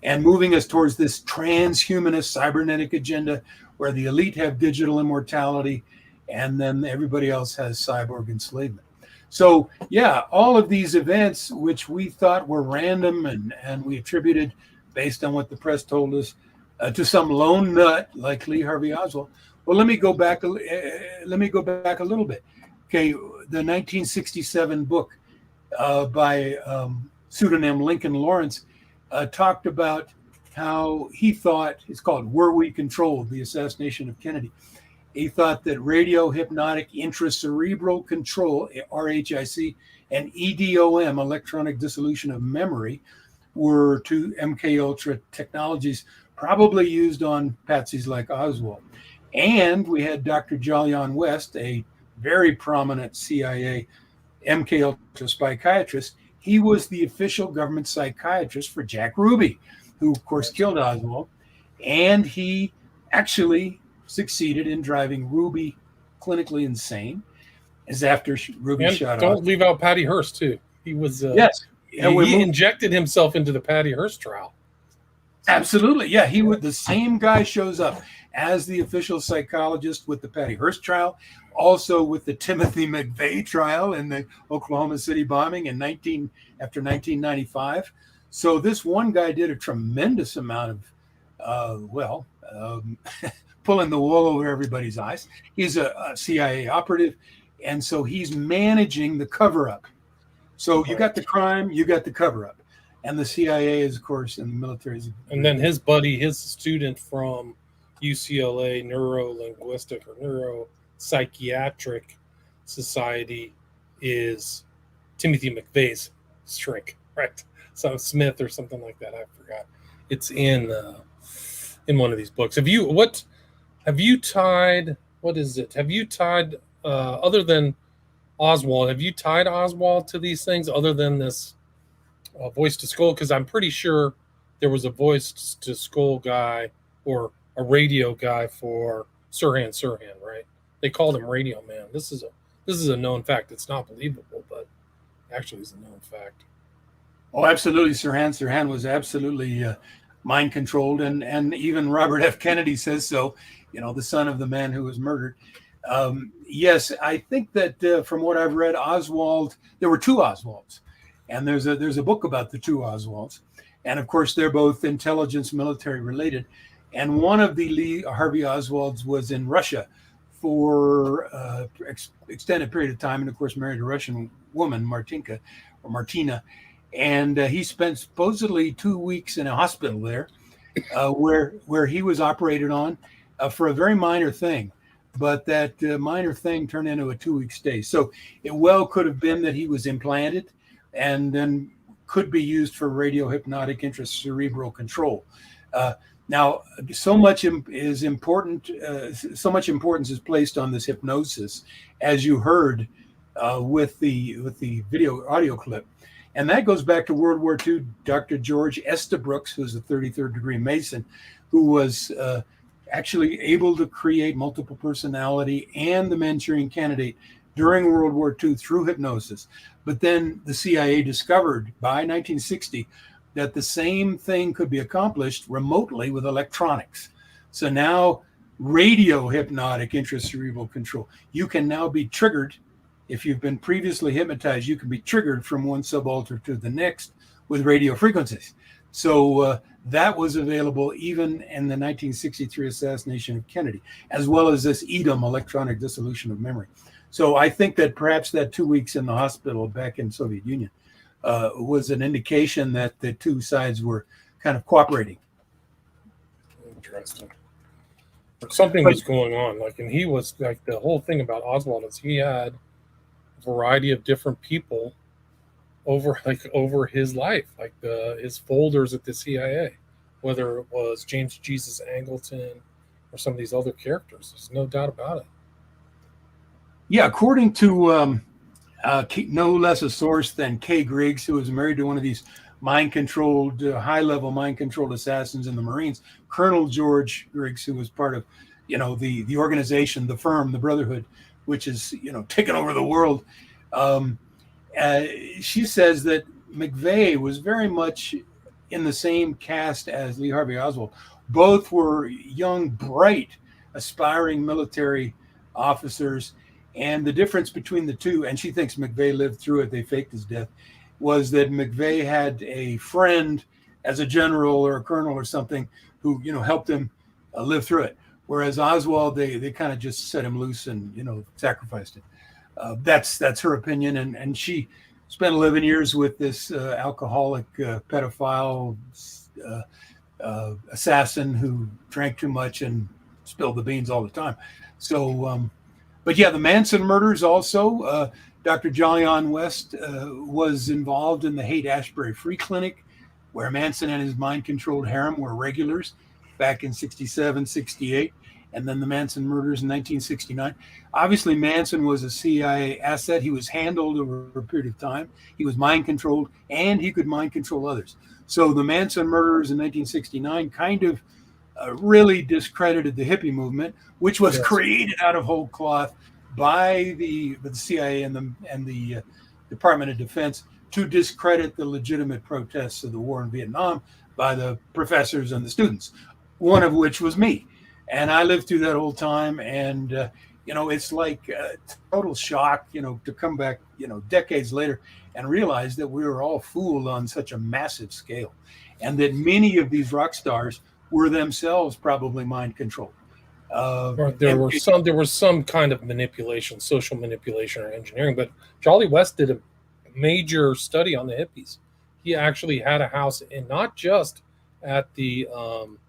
and moving us towards this transhumanist cybernetic agenda where the elite have digital immortality and then everybody else has cyborg enslavement. So, yeah, all of these events, which we thought were random and we attributed, based on what the press told us, to some lone nut like Lee Harvey Oswald. Well, let me go back a little bit. Okay, the 1967 book by pseudonym Lincoln Lawrence talked about how he thought, it's called Were We Controlled? The Assassination of Kennedy. He thought that radio hypnotic intracerebral control, RHIC, and EDOM, electronic dissolution of memory, were two MK Ultra technologies probably used on patsies like Oswald. And we had Dr. Jolyon West, a very prominent CIA MK Ultra psychiatrist. He was the official government psychiatrist for Jack Ruby, who, of course, killed Oswald. And he actually succeeded in driving Ruby clinically insane, as after Ruby shot off. Don't leave out Patty Hearst, too. He was yes. He injected himself into the Patty Hearst trial. Absolutely. Yeah, the same guy shows up as the official psychologist with the Patty Hearst trial, also with the Timothy McVeigh trial in the Oklahoma City bombing after 1995. So this one guy did a tremendous amount of, pulling the wool over everybody's eyes. He's a CIA operative, and so he's managing the cover-up. So you got the crime, you got the cover-up. And the CIA is, of course, and the military is. And then his buddy, his student from UCLA Neuro-Linguistic or Neuropsychiatric Society is Timothy McVeigh's shrink, right? Some Smith or something like that. I forgot. It's in one of these books. Have you tied other than Oswald? Have you tied Oswald to these things other than this voice to skull? Because I'm pretty sure there was a voice to skull guy or a radio guy for Sirhan, right? They called him Radio Man. This is a known fact. It's not believable, but actually it's a known fact. Oh, absolutely. Sirhan was absolutely mind controlled, and even Robert F. Kennedy says so. The son of the man who was murdered. Yes, I think that from what I've read, Oswald. There were two Oswalds, and there's a book about the two Oswalds, and of course they're both intelligence military related. And one of the Lee Harvey Oswalds was in Russia for extended period of time, and of course married a Russian woman, Martina, and he spent supposedly 2 weeks in a hospital there, where he was operated on for a very minor thing, but that minor thing turned into a 2 week stay. So it well could have been that he was implanted, and then could be used for radiohypnotic intracerebral control. Now, so much is important. So much importance is placed on this hypnosis, as you heard with the video audio clip, and that goes back to World War II. Dr. George Estabrooks, who's a 33rd degree Mason, who was actually able to create multiple personality and the Manchurian Candidate during World War II through hypnosis. But then the CIA discovered by 1960 that the same thing could be accomplished remotely with electronics. So now radio hypnotic intracerebral control. You can now be triggered. If you've been previously hypnotized, you can be triggered from one subaltern to the next with radio frequencies. So that was available even in the 1963 assassination of Kennedy, as well as this EDIM, electronic dissolution of memory. So I think that perhaps that 2 weeks in the hospital back in Soviet Union was an indication that the two sides were kind of cooperating. Interesting. Something was going on, and he was like, the whole thing about Oswald is he had a variety of different people over his life, his folders at the CIA, whether it was James Jesus Angleton or some of these other characters. There's no doubt about it. Yeah, according to no less a source than Kay Griggs, who was married to one of these mind-controlled, high-level mind-controlled assassins in the Marines, Colonel George Griggs, who was part of, the organization, the firm, the Brotherhood, which is, taken over the world. She says that McVeigh was very much in the same cast as Lee Harvey Oswald. Both were young, bright, aspiring military officers. And the difference between the two, and she thinks McVeigh lived through it, they faked his death, was that McVeigh had a friend as a general or a colonel or something who, helped him live through it. Whereas Oswald, they kind of just set him loose and, sacrificed him. That's her opinion. And she spent 11 years with this alcoholic pedophile assassin who drank too much and spilled the beans all the time. So, but yeah, the Manson murders also. Dr. Jolyon West was involved in the Haight-Ashbury Free Clinic, where Manson and his mind-controlled harem were regulars back in 67, 68, and then the Manson murders in 1969. Obviously, Manson was a CIA asset. He was handled over a period of time. He was mind-controlled, and he could mind-control others. So the Manson murders in 1969 kind of really discredited the hippie movement, which was created out of whole cloth by the CIA and the Department of Defense to discredit the legitimate protests of the war in Vietnam by the professors and the students, one of which was me. And I lived through that whole time. And, it's like a total shock, to come back, decades later and realize that we were all fooled on such a massive scale, and that many of these rock stars were themselves probably mind controlled. There was some kind of manipulation, social manipulation or engineering. But Jolly West did a major study on the hippies. He actually had a house, and not just at the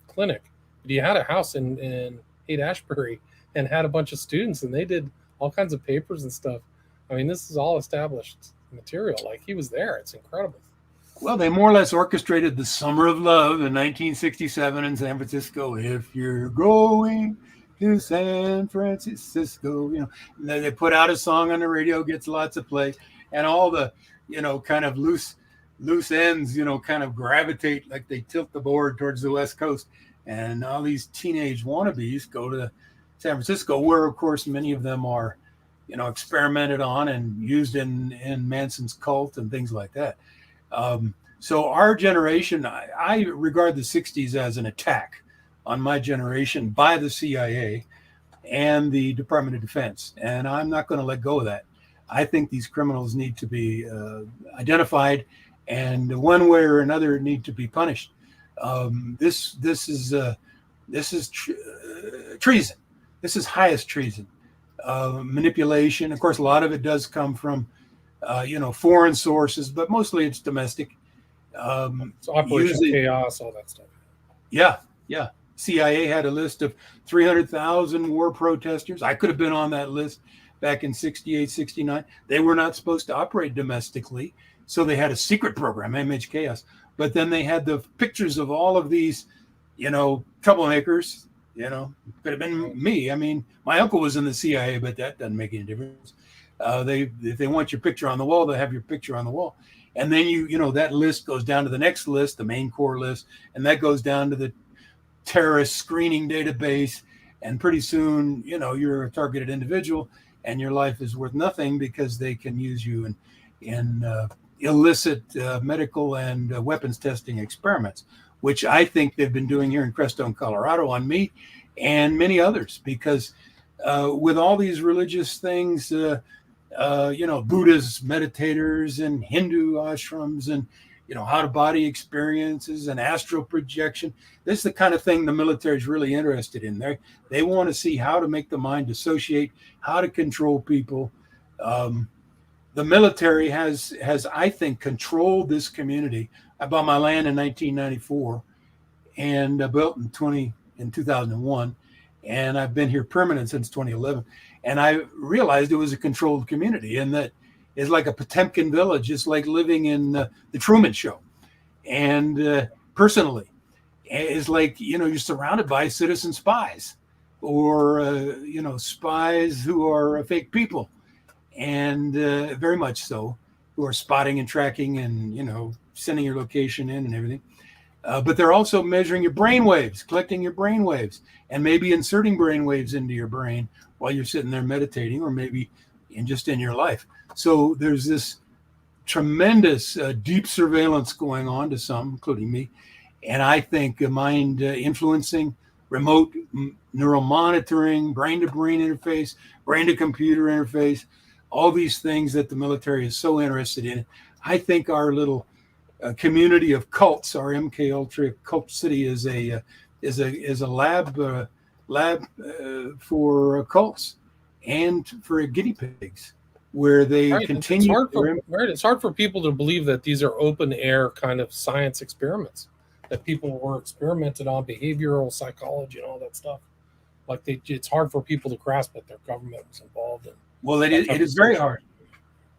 clinic, but he had a house in Haight-Ashbury and had a bunch of students, and they did all kinds of papers and stuff. I mean, this is all established material. Like, he was there. It's incredible. Well, they more or less orchestrated the Summer of Love in 1967 in San Francisco. If you're going to San Francisco, they put out a song on the radio, gets lots of play, and all the, kind of loose ends, kind of gravitate, like they tilt the board towards the West Coast. And all these teenage wannabes go to San Francisco, where, of course, many of them are, experimented on and used in Manson's cult and things like that. So our generation, I regard the 60s as an attack on my generation by the CIA and the Department of Defense. And I'm not going to let go of that. I think these criminals need to be identified, and one way or another need to be punished. This is treason. This is highest treason. Manipulation. Of course, a lot of it does come from foreign sources, but mostly it's domestic. It's Operation Chaos, all that stuff. Yeah. CIA had a list of 300,000 war protesters. I could have been on that list back in 68, 69. They were not supposed to operate domestically, so they had a secret program, MH Chaos. But then they had the pictures of all of these, troublemakers. Could have been me. I mean, my uncle was in the CIA, but that doesn't make any difference. If they want your picture on the wall, they have your picture on the wall. And then that list goes down to the next list, the main core list, and that goes down to the terrorist screening database. And pretty soon, you're a targeted individual, and your life is worth nothing because they can use you in illicit medical and weapons testing experiments, which I think they've been doing here in Crestone, Colorado on me and many others, because with all these religious things, Buddhist meditators and Hindu ashrams and, out-of-body experiences and astral projection. This is the kind of thing the military is really interested in. They want to see how to make the mind dissociate, how to control people. The military has, I think, controlled this community. I bought my land in 1994 and built in 2001. And I've been here permanent since 2011. And I realized it was a controlled community, and that it's like a Potemkin village. It's like living in the Truman Show. And personally, it's like, you're surrounded by citizen spies or, spies who are fake people. And very much so, who are spotting and tracking and, sending your location in and everything. But they're also measuring your brain waves, collecting your brain waves, and maybe inserting brain waves into your brain while you're sitting there meditating, or maybe just in your life. So there's this tremendous deep surveillance going on to some, including me. And I think mind influencing, remote neural monitoring, brain-to-brain interface, brain-to-computer interface, all these things that the military is so interested in. I think our little community of cults, our MK Ultra Cult City, is a lab for cults and for guinea pigs, where they continue. It's hard for people to believe that these are open air kind of science experiments, that people were experimented on behavioral psychology and all that stuff. Like it's hard for people to grasp that their government was involved in. Well, it is very hard.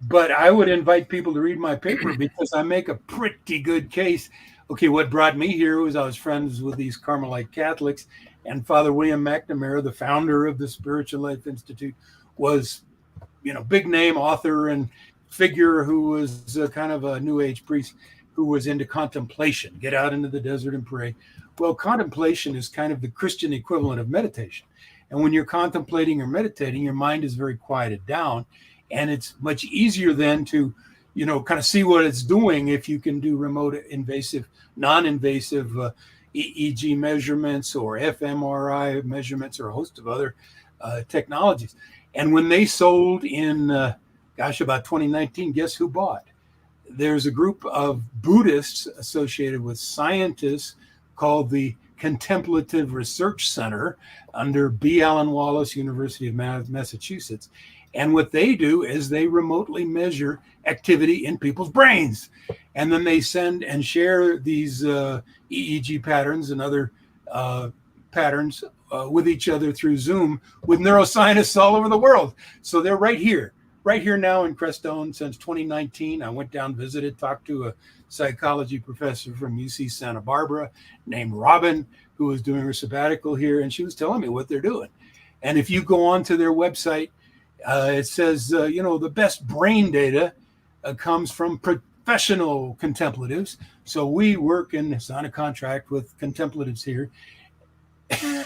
But I would invite people to read my paper because I make a pretty good case. Okay, what brought me here was I was friends with these Carmelite Catholics, and Father William McNamara, the founder of the Spiritual Life Institute, was, big name author and figure who was kind of a New Age priest who was into contemplation, get out into the desert and pray. Well, contemplation is kind of the Christian equivalent of meditation. And when you're contemplating or meditating, your mind is very quieted down. And it's much easier then to, kind of see what it's doing if you can do remote invasive, non-invasive EEG measurements or fMRI measurements or a host of other technologies. And when they sold in, about 2019, guess who bought? There's a group of Buddhists associated with scientists called the Contemplative Research Center under B. Allen Wallace, University of Massachusetts. And what they do is they remotely measure activity in people's brains. And then they send and share these EEG patterns and other patterns with each other through Zoom with neuroscientists all over the world. So they're right here now in Crestone since 2019. I went down, visited, talked to a psychology professor from UC Santa Barbara named Robin, who was doing her sabbatical here. And she was telling me what they're doing. And if you go on to their website, it says, the best brain data comes from professional contemplatives. So we work and sign a contract with contemplatives here. And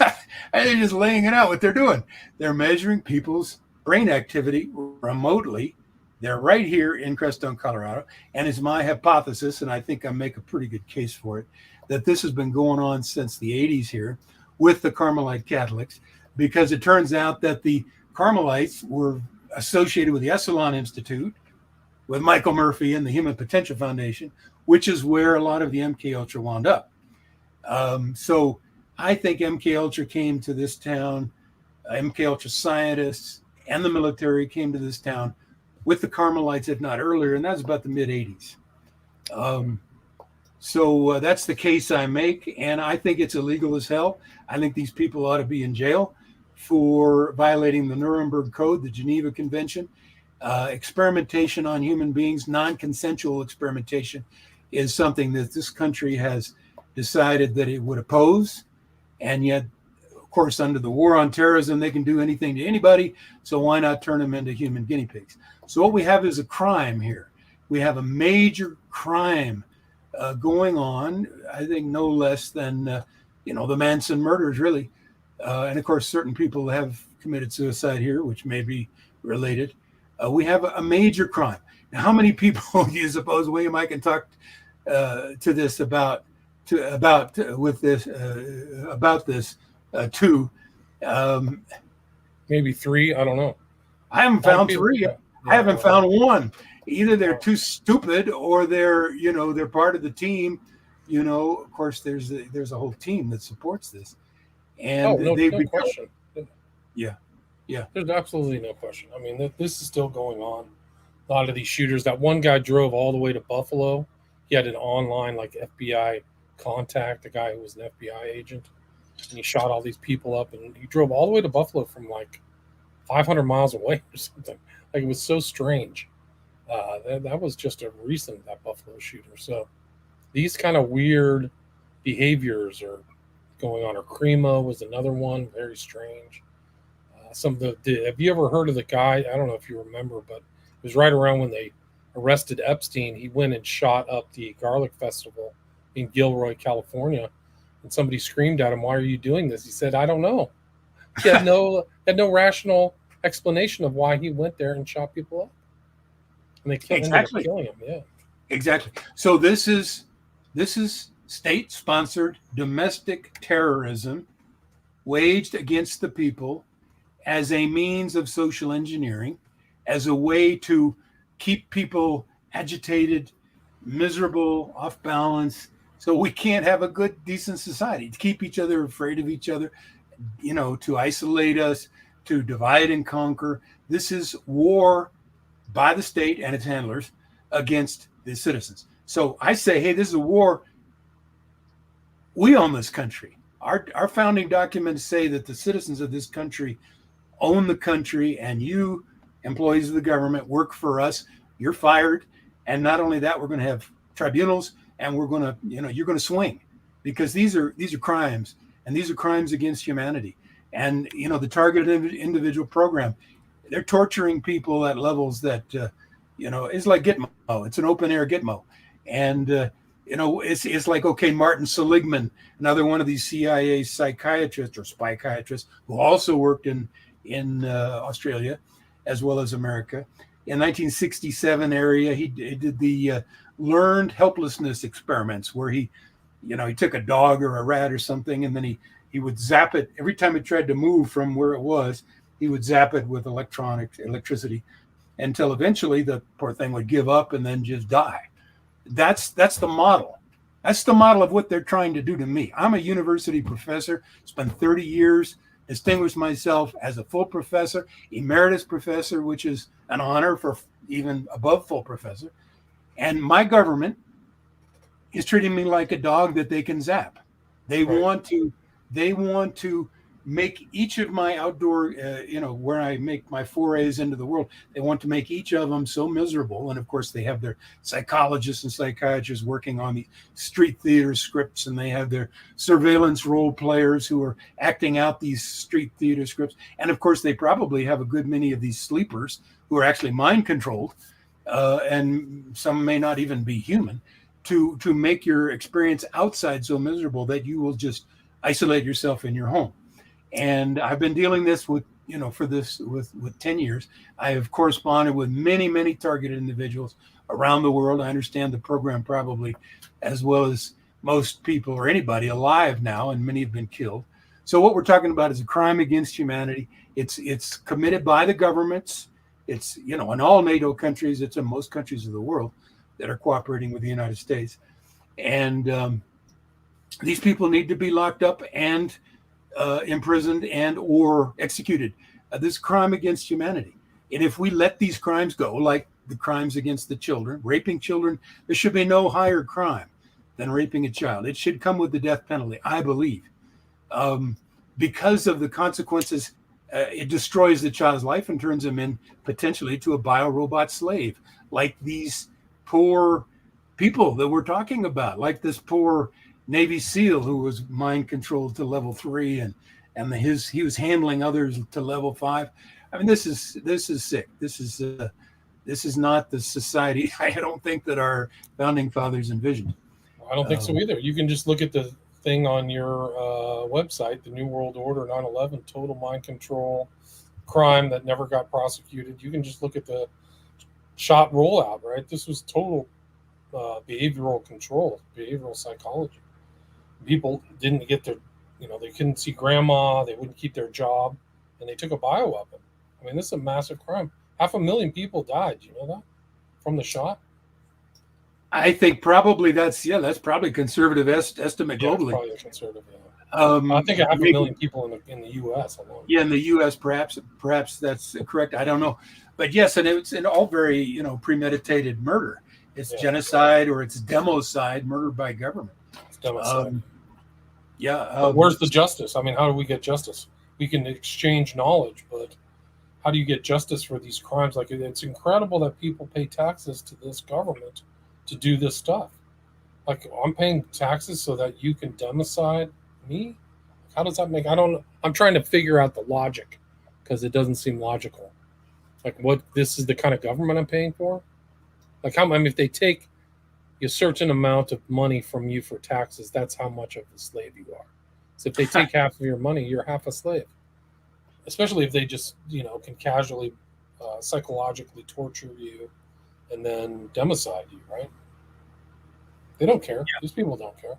they're just laying it out what they're doing. They're measuring people's brain activity remotely They're right here in Crestone, Colorado. And it's my hypothesis, and I think I make a pretty good case for it, that this has been going on since the 80s here with the Carmelite Catholics, because it turns out that the Carmelites were associated with the Esalen Institute, with Michael Murphy and the Human Potential Foundation, which is where a lot of the MK Ultra wound up. So I think MK Ultra came to this town, MK Ultra scientists and the military came to this town with the Carmelites, if not earlier, and that's about the mid-'80s. So that's the case I make, and I think it's illegal as hell. I think these people ought to be in jail for violating the Nuremberg Code, the Geneva Convention. Experimentation on human beings, non-consensual experimentation, is something that this country has decided that it would oppose, and yet, of course, under the war on terrorism, they can do anything to anybody, so why not turn them into human guinea pigs? So what we have is a crime here. We have a major crime going on, I think no less than, the Manson murders, really. And of course, certain people have committed suicide here, which may be related. We have a major crime. Now, how many people do you suppose, William, I can talk to this about this too? Maybe 3. I don't know. I haven't found 3. I haven't found 1. Either they're too stupid or they're part of the team. Of course, there's a whole team that supports this. And no question. Yeah. There's absolutely no question. I mean, this is still going on. A lot of these shooters. That one guy drove all the way to Buffalo. He had an online FBI contact, a guy who was an FBI agent, and he shot all these people up. And he drove all the way to Buffalo from 500 miles away or something. It was so strange. That was just that Buffalo shooter. So these kind of weird behaviors are going on. Or Cremo was another one, very strange. Have you ever heard of the guy? I don't know if you remember, but it was right around when they arrested Epstein. He went and shot up the Garlic Festival in Gilroy, California, and somebody screamed at him, "Why are you doing this?" He said, "I don't know." He had no rational explanation of why he went there and shot people up, and they ended up killing him. Yeah, exactly. So this is state-sponsored domestic terrorism waged against the people as a means of social engineering, as a way to keep people agitated, miserable, off balance, so we can't have a good, decent society, to keep each other afraid of each other, to isolate us, to divide and conquer. This is war by the state and its handlers against the citizens. So I say, hey, this is a war. We own this country. Our founding documents say that the citizens of this country own the country, and you, employees of the government, work for us. You're fired. And not only that, we're going to have tribunals, and we're going to, you're going to swing, because these are crimes, and these are crimes against humanity. And, the targeted individual program, they're torturing people at levels that, it's like Gitmo. It's an open air Gitmo. And, it's like, okay, Martin Seligman, another one of these CIA psychiatrists or psychiatrists who also worked in Australia as well as America. In 1967 area, he did the learned helplessness experiments, where he took a dog or a rat or something, and then he would zap it every time it tried to move from where it was. He would zap it with electricity until eventually the poor thing would give up and then just die. That's the model. That's the model of what they're trying to do to me. I'm a university professor, spent 30 years, distinguished myself as a full professor, emeritus professor, which is an honor for even above full professor. And my government is treating me like a dog that they can zap. They want to make each of my outdoor, where I make my forays into the world, they want to make each of them so miserable. And of course, they have their psychologists and psychiatrists working on the street theater scripts, and they have their surveillance role players who are acting out these street theater scripts. And of course, they probably have a good many of these sleepers who are actually mind controlled, and some may not even be human, to make your experience outside so miserable that you will just isolate yourself in your home. And I've been dealing with for this with 10 years. I have corresponded with many targeted individuals around the world. I understand the program probably as well as most people or anybody alive now, and many have been killed. So what we're talking about is a crime against humanity. It's committed by the governments. It's, in all NATO countries. It's in most countries of the world that are cooperating with the United States. And these people need to be locked up and imprisoned and or executed. This crime against humanity. And if we let these crimes go, like the crimes against the children, raping children, there should be no higher crime than raping a child. It should come with the death penalty, I believe. Because of the consequences, it destroys the child's life and turns him in potentially to a biorobot slave, like these poor people that we're talking about, like this poor Navy SEAL who was mind controlled to level 3, and he was handling others to level 5. I mean, this is sick. This is not the society I don't think that our founding fathers envisioned. I don't think so either. You can just look at the thing on your website, the New World Order 9/11, total mind control, crime that never got prosecuted. You can just look at the shot rollout, right? This was total behavioral control, behavioral psychology. People didn't get their, they couldn't see grandma, they wouldn't keep their job, and they took a bioweapon. I mean, this is a massive crime. 500,000 people died. You know that? From the shot? I think probably that's probably conservative estimate globally. Probably conservative. Yeah. I think 500,000 people in the U.S. alone. Yeah, in the U.S. perhaps that's correct. I don't know, but yes, and it's an all very premeditated murder. It's genocide or it's democide, murder by government. It's democide. Where's the justice? I mean, how do we get justice? We can exchange knowledge, but how do you get justice for these crimes? Like, it's incredible that people pay taxes to this government to do this stuff. Like, I'm paying taxes so that you can democide me? How does that make? I'm trying to figure out the logic because it doesn't seem logical. Like, this is the kind of government I'm paying for? Like, if they take a certain amount of money from you for taxes, that's how much of a slave you are. So if they take half of your money, you're half a slave. Especially if they just, can casually, psychologically torture you and then democide you, right? They don't care. Yeah. These people don't care.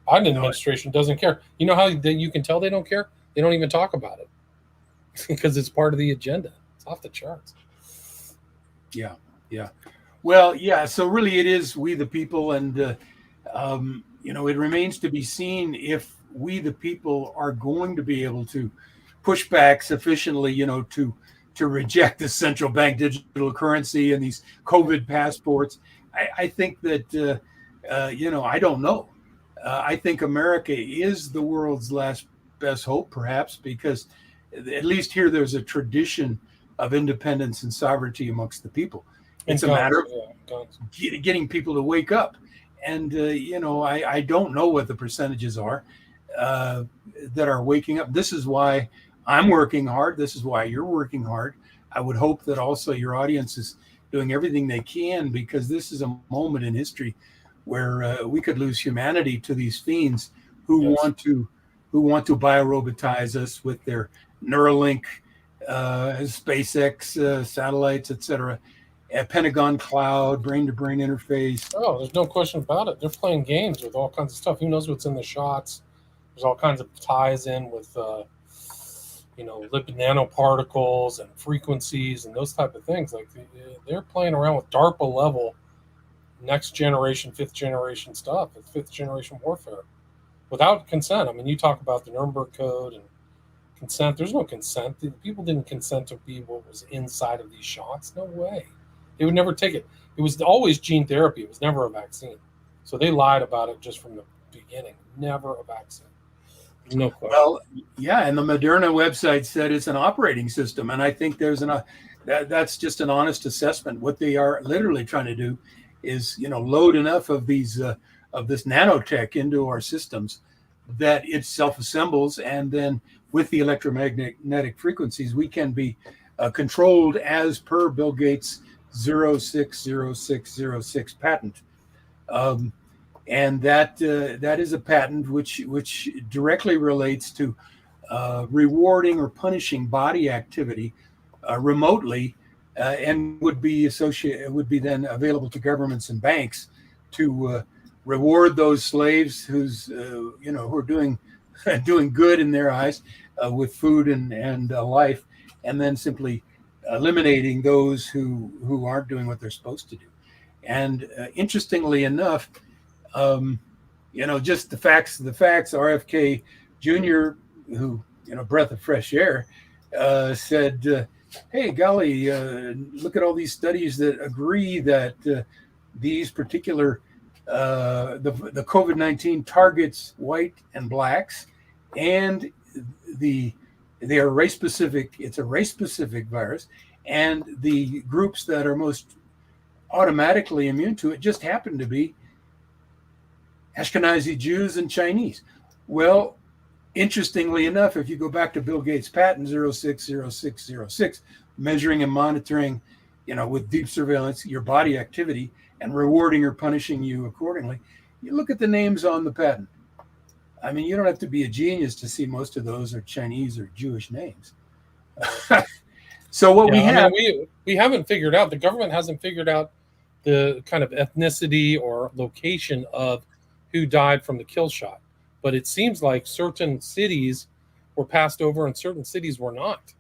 Biden administration doesn't care. You know how you can tell they don't care? They don't even talk about it because it's part of the agenda. It's off the charts. Yeah. Well, yeah. So really, it is we the people, and it remains to be seen if we the people are going to be able to push back sufficiently, to reject the central bank digital currency and these COVID passports. I think that I don't know. I think America is the world's last best hope, perhaps, because at least here there's a tradition of independence and sovereignty amongst the people. It's a matter of getting people to wake up. And, I don't know what the percentages are that are waking up. This is why I'm working hard. This is why you're working hard. I would hope that also your audience is doing everything they can, because this is a moment in history where we could lose humanity to these fiends who want to biorobotize us with their Neuralink, SpaceX satellites, etc., Pentagon cloud, brain-to-brain interface. Oh, there's no question about it. They're playing games with all kinds of stuff. Who knows what's in the shots? There's all kinds of ties in with, lipid nanoparticles and frequencies and those type of things. Like, they're playing around with DARPA level, next generation, fifth generation stuff. It's fifth generation warfare without consent. I mean, you talk about the Nuremberg Code and consent. There's no consent. People didn't consent to be what was inside of these shots. No way. They would never take it. It was always gene therapy. It was never a vaccine. So they lied about it just from the beginning. Never a vaccine. No question. Well, yeah, and the Moderna website said it's an operating system, and I think that's just an honest assessment. What they are literally trying to do is, load enough of these of this nanotech into our systems that it self-assembles, and then with the electromagnetic frequencies, we can be controlled as per Bill Gates' 060606 patent. And that is a patent which directly relates to rewarding or punishing body activity remotely, and would be then available to governments and banks to reward those slaves who are doing doing good in their eyes with food and life, and then simply eliminating those who aren't doing what they're supposed to do. And interestingly enough, just the facts. RFK Jr., who, breath of fresh air, said, "Hey, golly, look at all these studies that agree that these particular the COVID-19 targets white and blacks, and they are race specific. It's a race specific virus, and the groups that are most automatically immune to it just happen to be Ashkenazi Jews and Chinese." Well, interestingly enough, if you go back to Bill Gates' patent 060606, measuring and monitoring, with deep surveillance, your body activity and rewarding or punishing you accordingly, you look at the names on the patent. I mean, you don't have to be a genius to see most of those are Chinese or Jewish names. So what we haven't figured out, the government hasn't figured out the kind of ethnicity or location of who died from the kill shot. But it seems like certain cities were passed over and certain cities were not.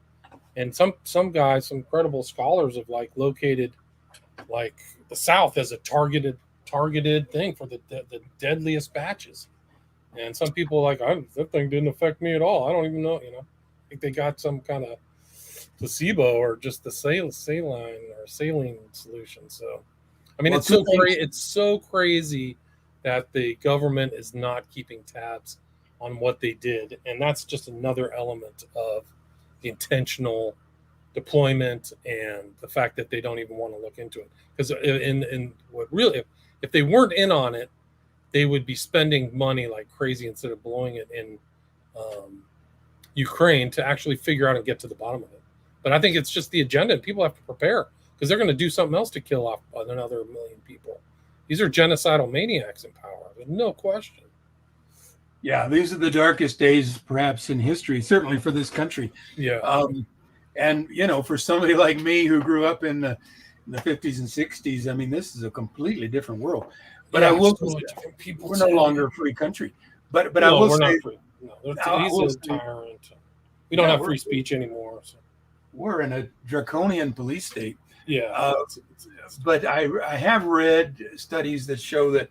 And some guys, some credible scholars have located the South as a targeted thing for the deadliest batches. And some people that thing didn't affect me at all. I don't even know, I think they got some kind of placebo or just the saline solution. So, I mean, it's so crazy that the government is not keeping tabs on what they did. And that's just another element of the intentional deployment and the fact that they don't even want to look into it. Because if they weren't in on it, they would be spending money like crazy instead of blowing it in Ukraine to actually figure out and get to the bottom of it. But I think it's just the agenda. People have to prepare because they're going to do something else to kill off another million people. These are genocidal maniacs in power. There's no question. Yeah, these are the darkest days perhaps in history, certainly for this country. Yeah. And, for somebody like me who grew up in the 50s and 60s, I mean, this is a completely different world. But I will say, we're no longer a free country. But I will say, not free. No, he's a tyrant. We don't have free speech anymore. So. We're in a draconian police state. Yeah. But I have read studies that show that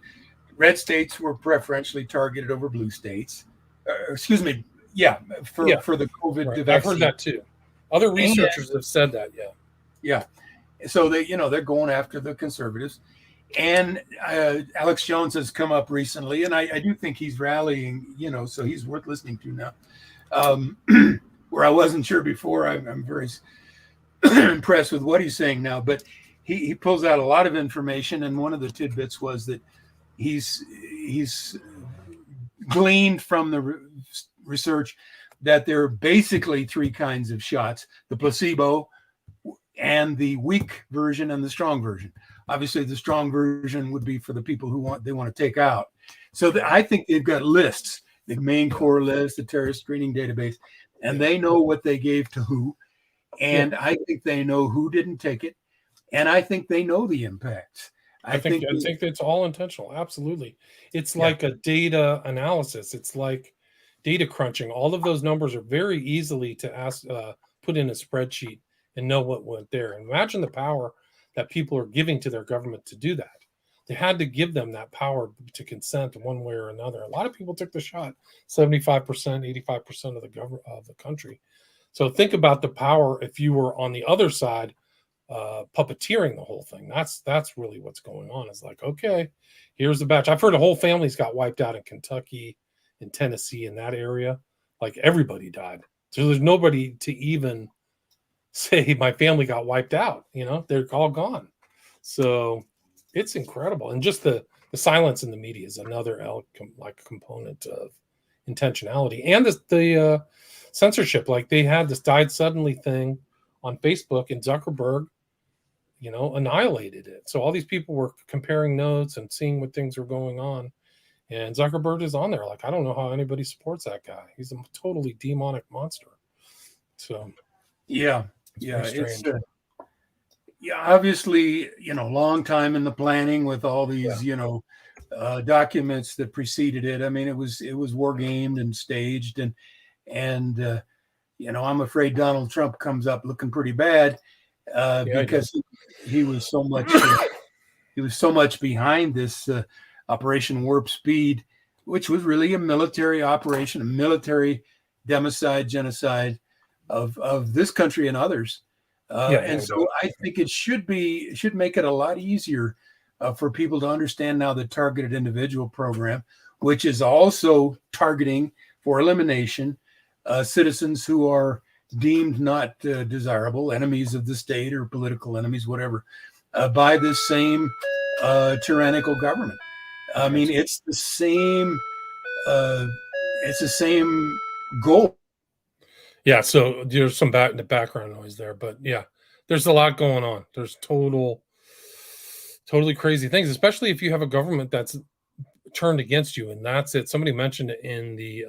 red states were preferentially targeted over blue states. For the COVID vaccine. I've heard that too. Other researchers have said that. Yeah. So they're going after the conservatives. And Alex Jones has come up recently, and I do think he's rallying, so he's worth listening to now. Where I wasn't sure before, I'm very impressed with what he's saying now. But he pulls out a lot of information, and one of the tidbits was that he's gleaned from the research that there are basically three kinds of shots: the placebo, and the weak version, and the strong version. Obviously, the strong version would be for the people who want to take out. So I think they've got lists, the main core list, the terrorist screening database, and they know what they gave to who. And I think they know who didn't take it, and I think they know the impacts. I think it's all intentional. Absolutely, it's like a data analysis. It's like data crunching. All of those numbers are very easily to put in a spreadsheet and know what went there. And imagine the power that people are giving to their government to do that. They had to give them that power to consent one way or another. A lot of people took the shot, 75%, 85% of the country. So think about the power if you were on the other side, puppeteering the whole thing. That's really what's going on. It's like, okay, here's the batch. I've heard whole families got wiped out in Kentucky, in Tennessee, in that area. Like everybody died. So there's nobody to even say my family got wiped out. They're all gone. So it's incredible. And just the silence in the media is another component of intentionality. And the censorship. Like they had this died suddenly thing on Facebook, and Zuckerberg, annihilated it. So all these people were comparing notes and seeing what things were going on. And Zuckerberg is on there. Like, I don't know how anybody supports that guy. He's a totally demonic monster. So, yeah, it's obviously, long time in the planning with all these, documents that preceded it. I mean, it was war gamed and staged, and I'm afraid Donald Trump comes up looking pretty bad because he was so much behind this Operation Warp Speed, which was really a military operation, a military democide, genocide of this country and others. So I think it should make it a lot easier for people to understand now the targeted individual program, which is also targeting for elimination citizens who are deemed not desirable, enemies of the state or political enemies, whatever, by this same tyrannical government. I mean, it's the same goal. Yeah, so there's some background noise there, but yeah, there's a lot going on. There's totally crazy things, especially if you have a government that's turned against you, and that's it. Somebody mentioned it in the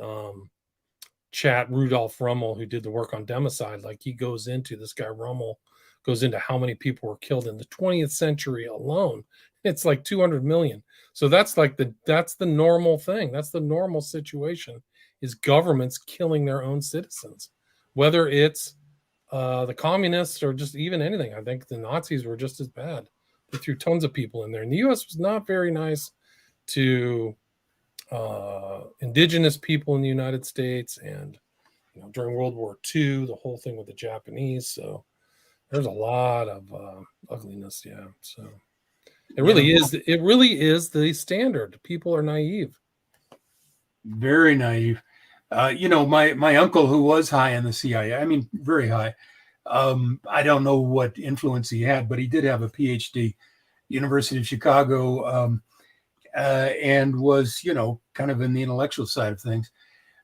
chat, Rudolph Rummel, who did the work on democide. Like, this guy Rummel goes into how many people were killed in the 20th century alone. It's like 200 million. So that's the normal thing. That's the normal situation, is governments killing their own citizens, whether it's the communists or just even anything. I think the Nazis were just as bad. They threw tons of people in there. And the U.S. was not very nice to indigenous people in the United States. And during World War II, the whole thing with the Japanese. So there's a lot of ugliness. Yeah. So it really is the standard. People are naive. Very naive. My uncle, who was high in the CIA, I mean, very high. I don't know what influence he had, but he did have a PhD, University of Chicago, and was, kind of in the intellectual side of things.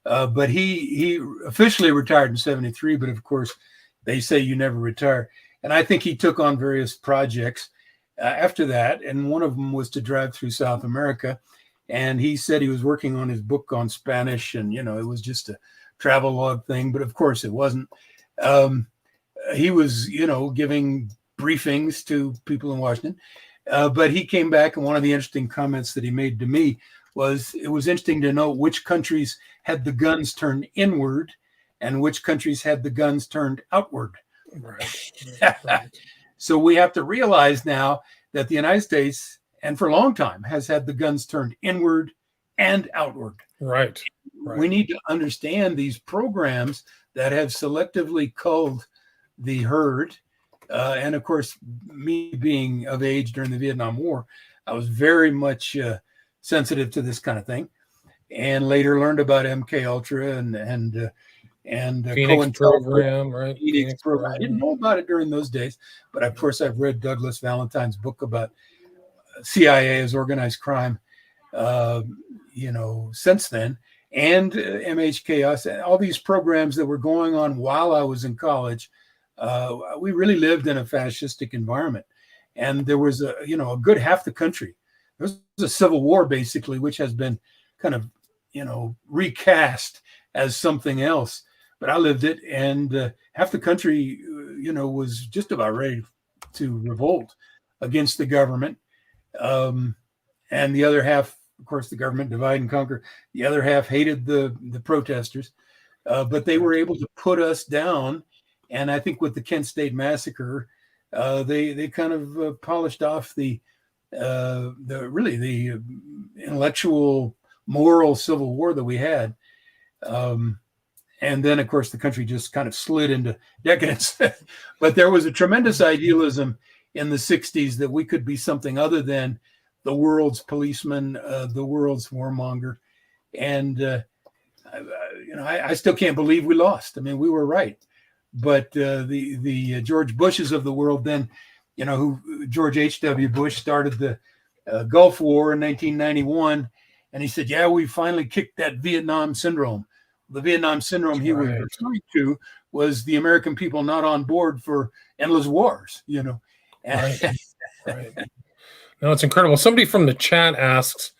But he officially retired in 1973, but of course, they say you never retire. And I think he took on various projects after that, and one of them was to drive through South America. And he said he was working on his book on Spanish, and it was just a travel log thing, but of course it wasn't. He was giving briefings to people in Washington, but he came back, and one of the interesting comments that he made to me was, it was interesting to know which countries had the guns turned inward and which countries had the guns turned outward. Right. So we have to realize now that the United States, and for a long time, has had the guns turned inward and outward. Right. We need to understand these programs that have selectively culled the herd. And of course, me being of age during the Vietnam War, I was very much sensitive to this kind of thing, and later learned about MK Ultra and Phoenix program, right? Phoenix program. I didn't know about it during those days, but of course I've read Douglas Valentine's book about CIA as organized crime, since then, and MHKS, all these programs that were going on while I was in college. We really lived in a fascistic environment, and there was a good half the country. There was a civil war, basically, which has been kind of, recast as something else. But I lived it, and half the country, was just about ready to revolt against the government. And the other half, of course, the government divide and conquer. The other half hated the protesters, but they were able to put us down. And I think with the Kent State Massacre, they kind of polished off the intellectual, moral civil war that we had. And then, of course, the country just kind of slid into decadence. But there was a tremendous idealism in the 60s that we could be something other than the world's policeman, the world's warmonger. And, I still can't believe we lost. I mean, we were right. But the George Bushes of the world then, who George H.W. Bush started the Gulf War in 1991. And he said, yeah, we finally kicked that Vietnam syndrome. The Vietnam syndrome he was referring to was the American people not on board for endless wars, Right. No, it's incredible. Somebody from the chat asks,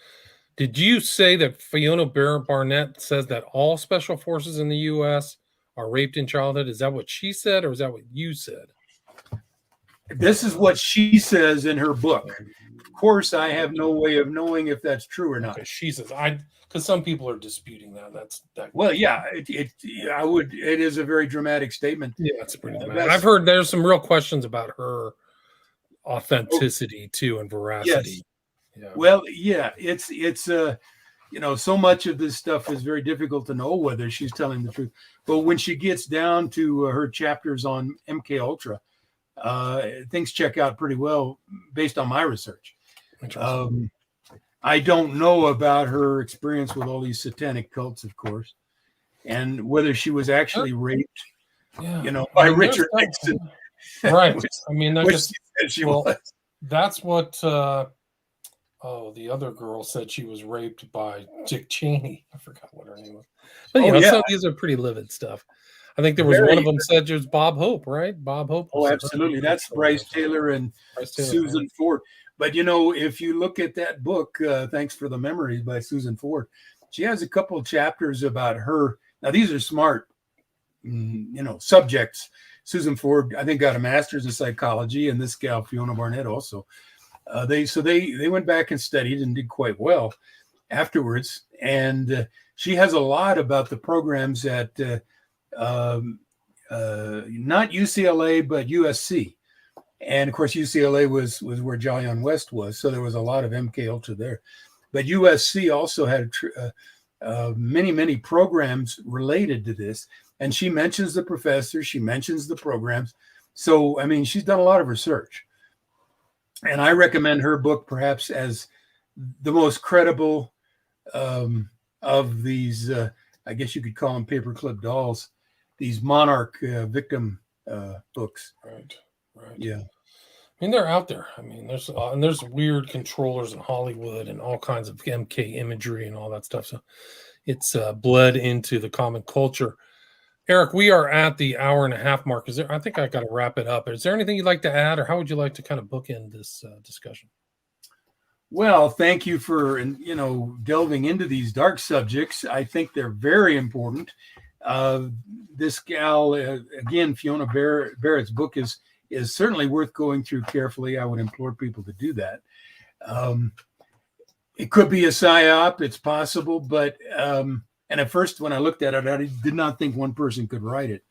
Did you say that Fiona Barnett says that all special forces in the U.S. are raped in childhood? Is that what she said, or is that what you said? This is what she says in her book. Of course, I have no way of knowing if that's true or not. Okay, she says because some people are disputing that. That's that. Well, yeah, it is a very dramatic statement. Yeah, it's pretty dramatic. I've heard there's some real questions about her authenticity too and veracity. Yes. Yeah. Well, yeah, it's so much of this stuff is very difficult to know whether she's telling the truth. But when she gets down to her chapters on MK Ultra, things check out pretty well based on my research. I don't know about her experience with all these satanic cults, of course, and whether she was actually raped, by Richard Nixon. Right. I mean, she was. That's what the other girl said, she was raped by Dick Cheney. I forgot what her name was. But some of these are pretty livid stuff. I think there was one of them said it was Bob Hope, right? Bob Hope. Oh, absolutely. That's Bryce Taylor and Susan Ford. But, if you look at that book, Thanks for the Memories by Susan Ford, she has a couple of chapters about her. Now, these are smart, subjects. Susan Ford, I think, got a master's in psychology, and this gal, Fiona Barnett, also. They went back and studied and did quite well afterwards. And she has a lot about the programs at not UCLA, but USC. And of course, UCLA was where Jolyon West was. So there was a lot of MK Ultra there. But USC also had many, many programs related to this. And she mentions the professor, she mentions the programs. So, I mean, she's done a lot of research. And I recommend her book perhaps as the most credible of these, I guess you could call them paperclip dolls, these monarch victim books. Right. Yeah. I mean, they're out there. I mean, there's weird controllers in Hollywood and all kinds of MK imagery and all that stuff. So it's bled into the common culture. Eric, we are at the hour and a half mark. I think I got to wrap it up. Is there anything you'd like to add, or how would you like to kind of bookend this discussion? Well, thank you for, delving into these dark subjects. I think they're very important. This gal, again, Fiona Barrett's book is certainly worth going through carefully. I would implore people to do that. It could be a psyop. It's possible, but and at first, when I looked at it, I did not think one person could write it.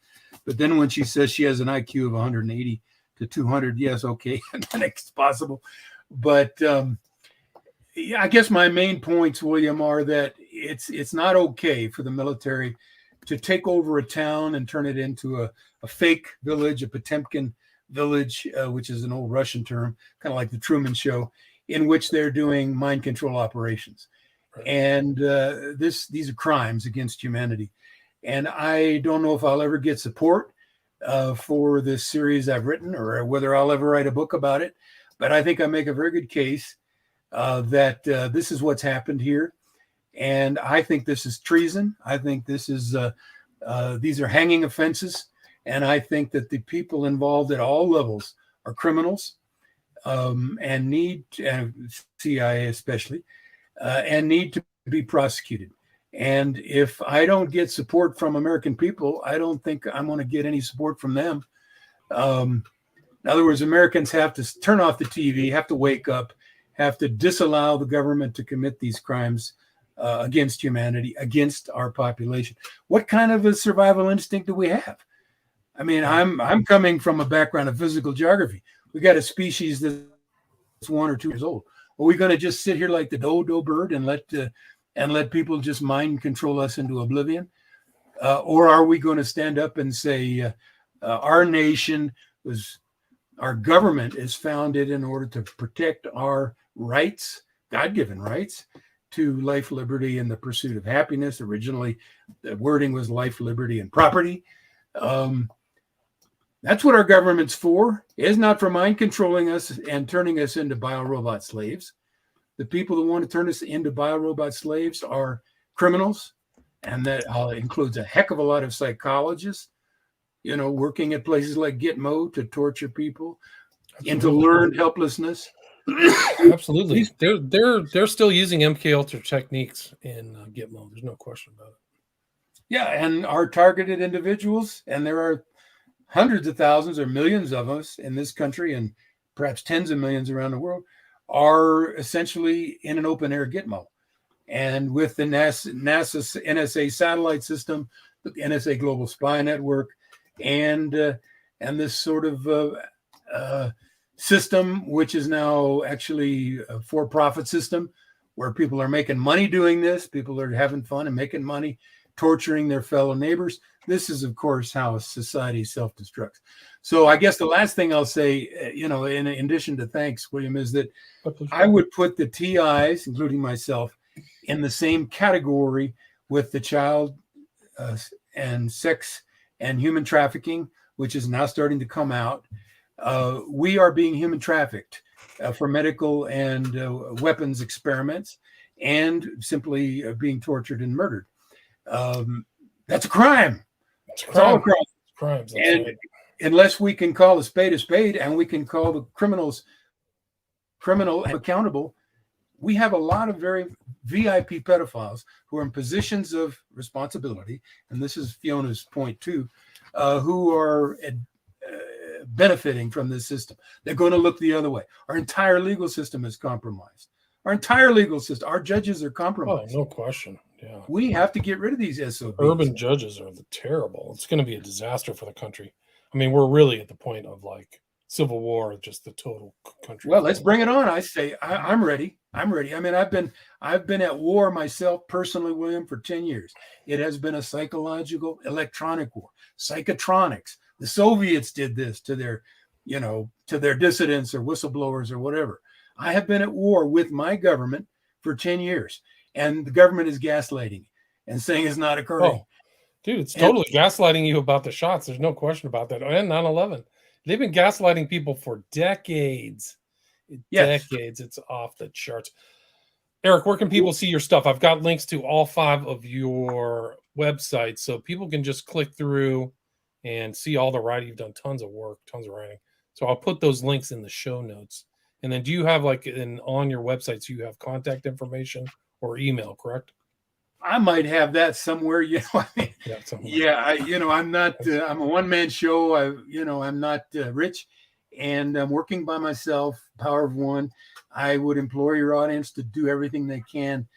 But then when she says she has an IQ of 180 to 200, yes, okay, then it's possible. But I guess my main points, William, are that it's not okay for the military to take over a town and turn it into a fake village, a Potemkin village, which is an old Russian term, kind of like the Truman Show, in which they're doing mind control operations. And these are crimes against humanity. And I don't know if I'll ever get support for this series I've written, or whether I'll ever write a book about it. But I think I make a very good case that this is what's happened here. And I think this is treason. I think this is these are hanging offenses. And I think that the people involved at all levels are criminals and need, CIA especially, and need to be prosecuted. And if I don't get support from American people, I don't think I'm going to get any support from them. In other words, Americans have to turn off the TV, have to wake up, have to disallow the government to commit these crimes against humanity, against our population. What kind of a survival instinct do we have? I mean, I'm coming from a background of physical geography. We got a species that's 1 or 2 years old. Are we going to just sit here like the dodo bird and let people just mind control us into oblivion? Or are we going to stand up and say our government is founded in order to protect our rights, God-given rights, to life, liberty, and the pursuit of happiness? Originally, the wording was life, liberty, and property. That's what our government's for. It's not for mind controlling us and turning us into biorobot slaves. The people that want to turn us into biorobot slaves are criminals, and that includes a heck of a lot of psychologists, working at places like Gitmo to torture people into learned helplessness. Absolutely. They're still using MK Ultra techniques in Gitmo. There's no question about it. Yeah, and our targeted individuals, and there are hundreds of thousands or millions of us in this country, and perhaps tens of millions around the world, are essentially in an open air Gitmo. And with the NASA NSA satellite system, the NSA Global Spy Network, and this sort of system, which is now actually a for-profit system, where people are making money doing this, people are having fun and making money, torturing their fellow neighbors. This is, of course, how society self-destructs. So I guess the last thing I'll say, in addition to thanks, William, is that I would put the TIs, including myself, in the same category with the child and sex and human trafficking, which is now starting to come out. We are being human trafficked for medical and weapons experiments, and simply being tortured and murdered. That's a crime. It's all a crime. Crimes. And unless we can call a spade, and we can call the criminal and accountable, we have a lot of very VIP pedophiles who are in positions of responsibility, and this is Fiona's point too, who are benefiting from this system. They're going to look the other way. Our entire legal system is compromised. Our judges are compromised. Oh, no question. Yeah. We have to get rid of these SOBs. Urban judges are terrible. It's going to be a disaster for the country. I mean, we're really at the point of like civil war, just the total country. Well, let's bring it on. I say I'm ready. I mean, I've been at war myself personally, William, for 10 years. It has been a psychological, electronic war. Psychotronics. The Soviets did this to their dissidents or whistleblowers or whatever. I have been at war with my government for 10 years, and the government is gaslighting and saying it's not occurring. Oh, dude, it's totally gaslighting you about the shots. There's no question about that. And 9/11. They've been gaslighting people for decades. Yes. Decades. It's off the charts. Eric, where can people see your stuff? I've got links to all 5 of your websites, so people can just click through and see all the writing. You've done tons of work, tons of writing. So I'll put those links in the show notes. And then do you have on your websites, you have contact information or email, correct? I might have that somewhere. I'm not, I'm a one-man show. I'm not rich, and I'm working by myself, power of one. I would implore your audience to do everything they can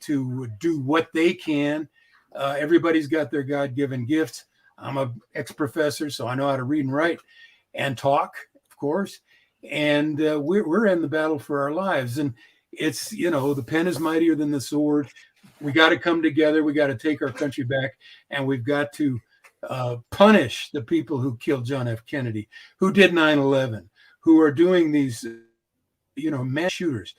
to do what they can. Everybody's got their God-given gifts. I'm an ex-professor, so I know how to read and write and talk, of course. And we're in the battle for our lives. And it's, the pen is mightier than the sword. We got to come together. We got to take our country back, and we've got to punish the people who killed John F. Kennedy, who did 9/11, who are doing these, mass shooters.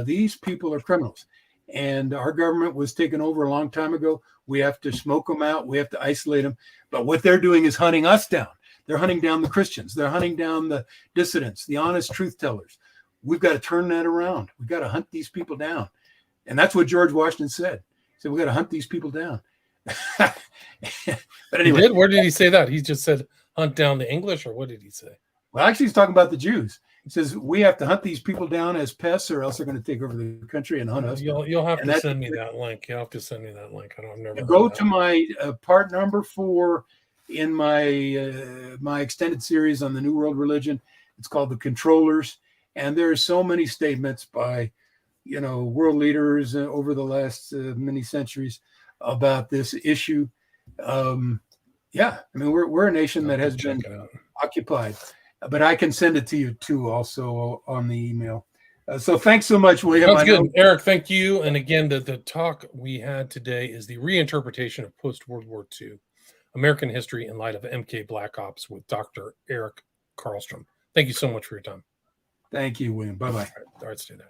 These people are criminals, and our government was taken over a long time ago. We have to smoke them out. We have to isolate them. But what they're doing is hunting us down. They're hunting down the Christians. They're hunting down the dissidents, the honest truth tellers. We've got to turn that around. We've got to hunt these people down. And that's what George Washington said. He said, we got to hunt these people down. But anyway. Where did he say that? He just said hunt down the English, or what did he say? Well, actually, he's talking about the Jews. He says, we have to hunt these people down as pests, or else they're going to take over the country and hunt us. You'll have to send me that link. You'll have to send me that link. I've never go to my part number 4 in my extended series on the New World Religion. It's called The Controllers. And there are so many statements by, world leaders over the last many centuries about this issue. We're a nation that has been occupied. But I can send it to you too, also on the email. So thanks so much, William. That's good. Eric, thank you. And again, the talk we had today is the reinterpretation of post-World War II American history in light of MK Black Ops with Dr. Eric Karlstrom. Thank you so much for your time. Thank you, William. Bye-bye. All right, stay there.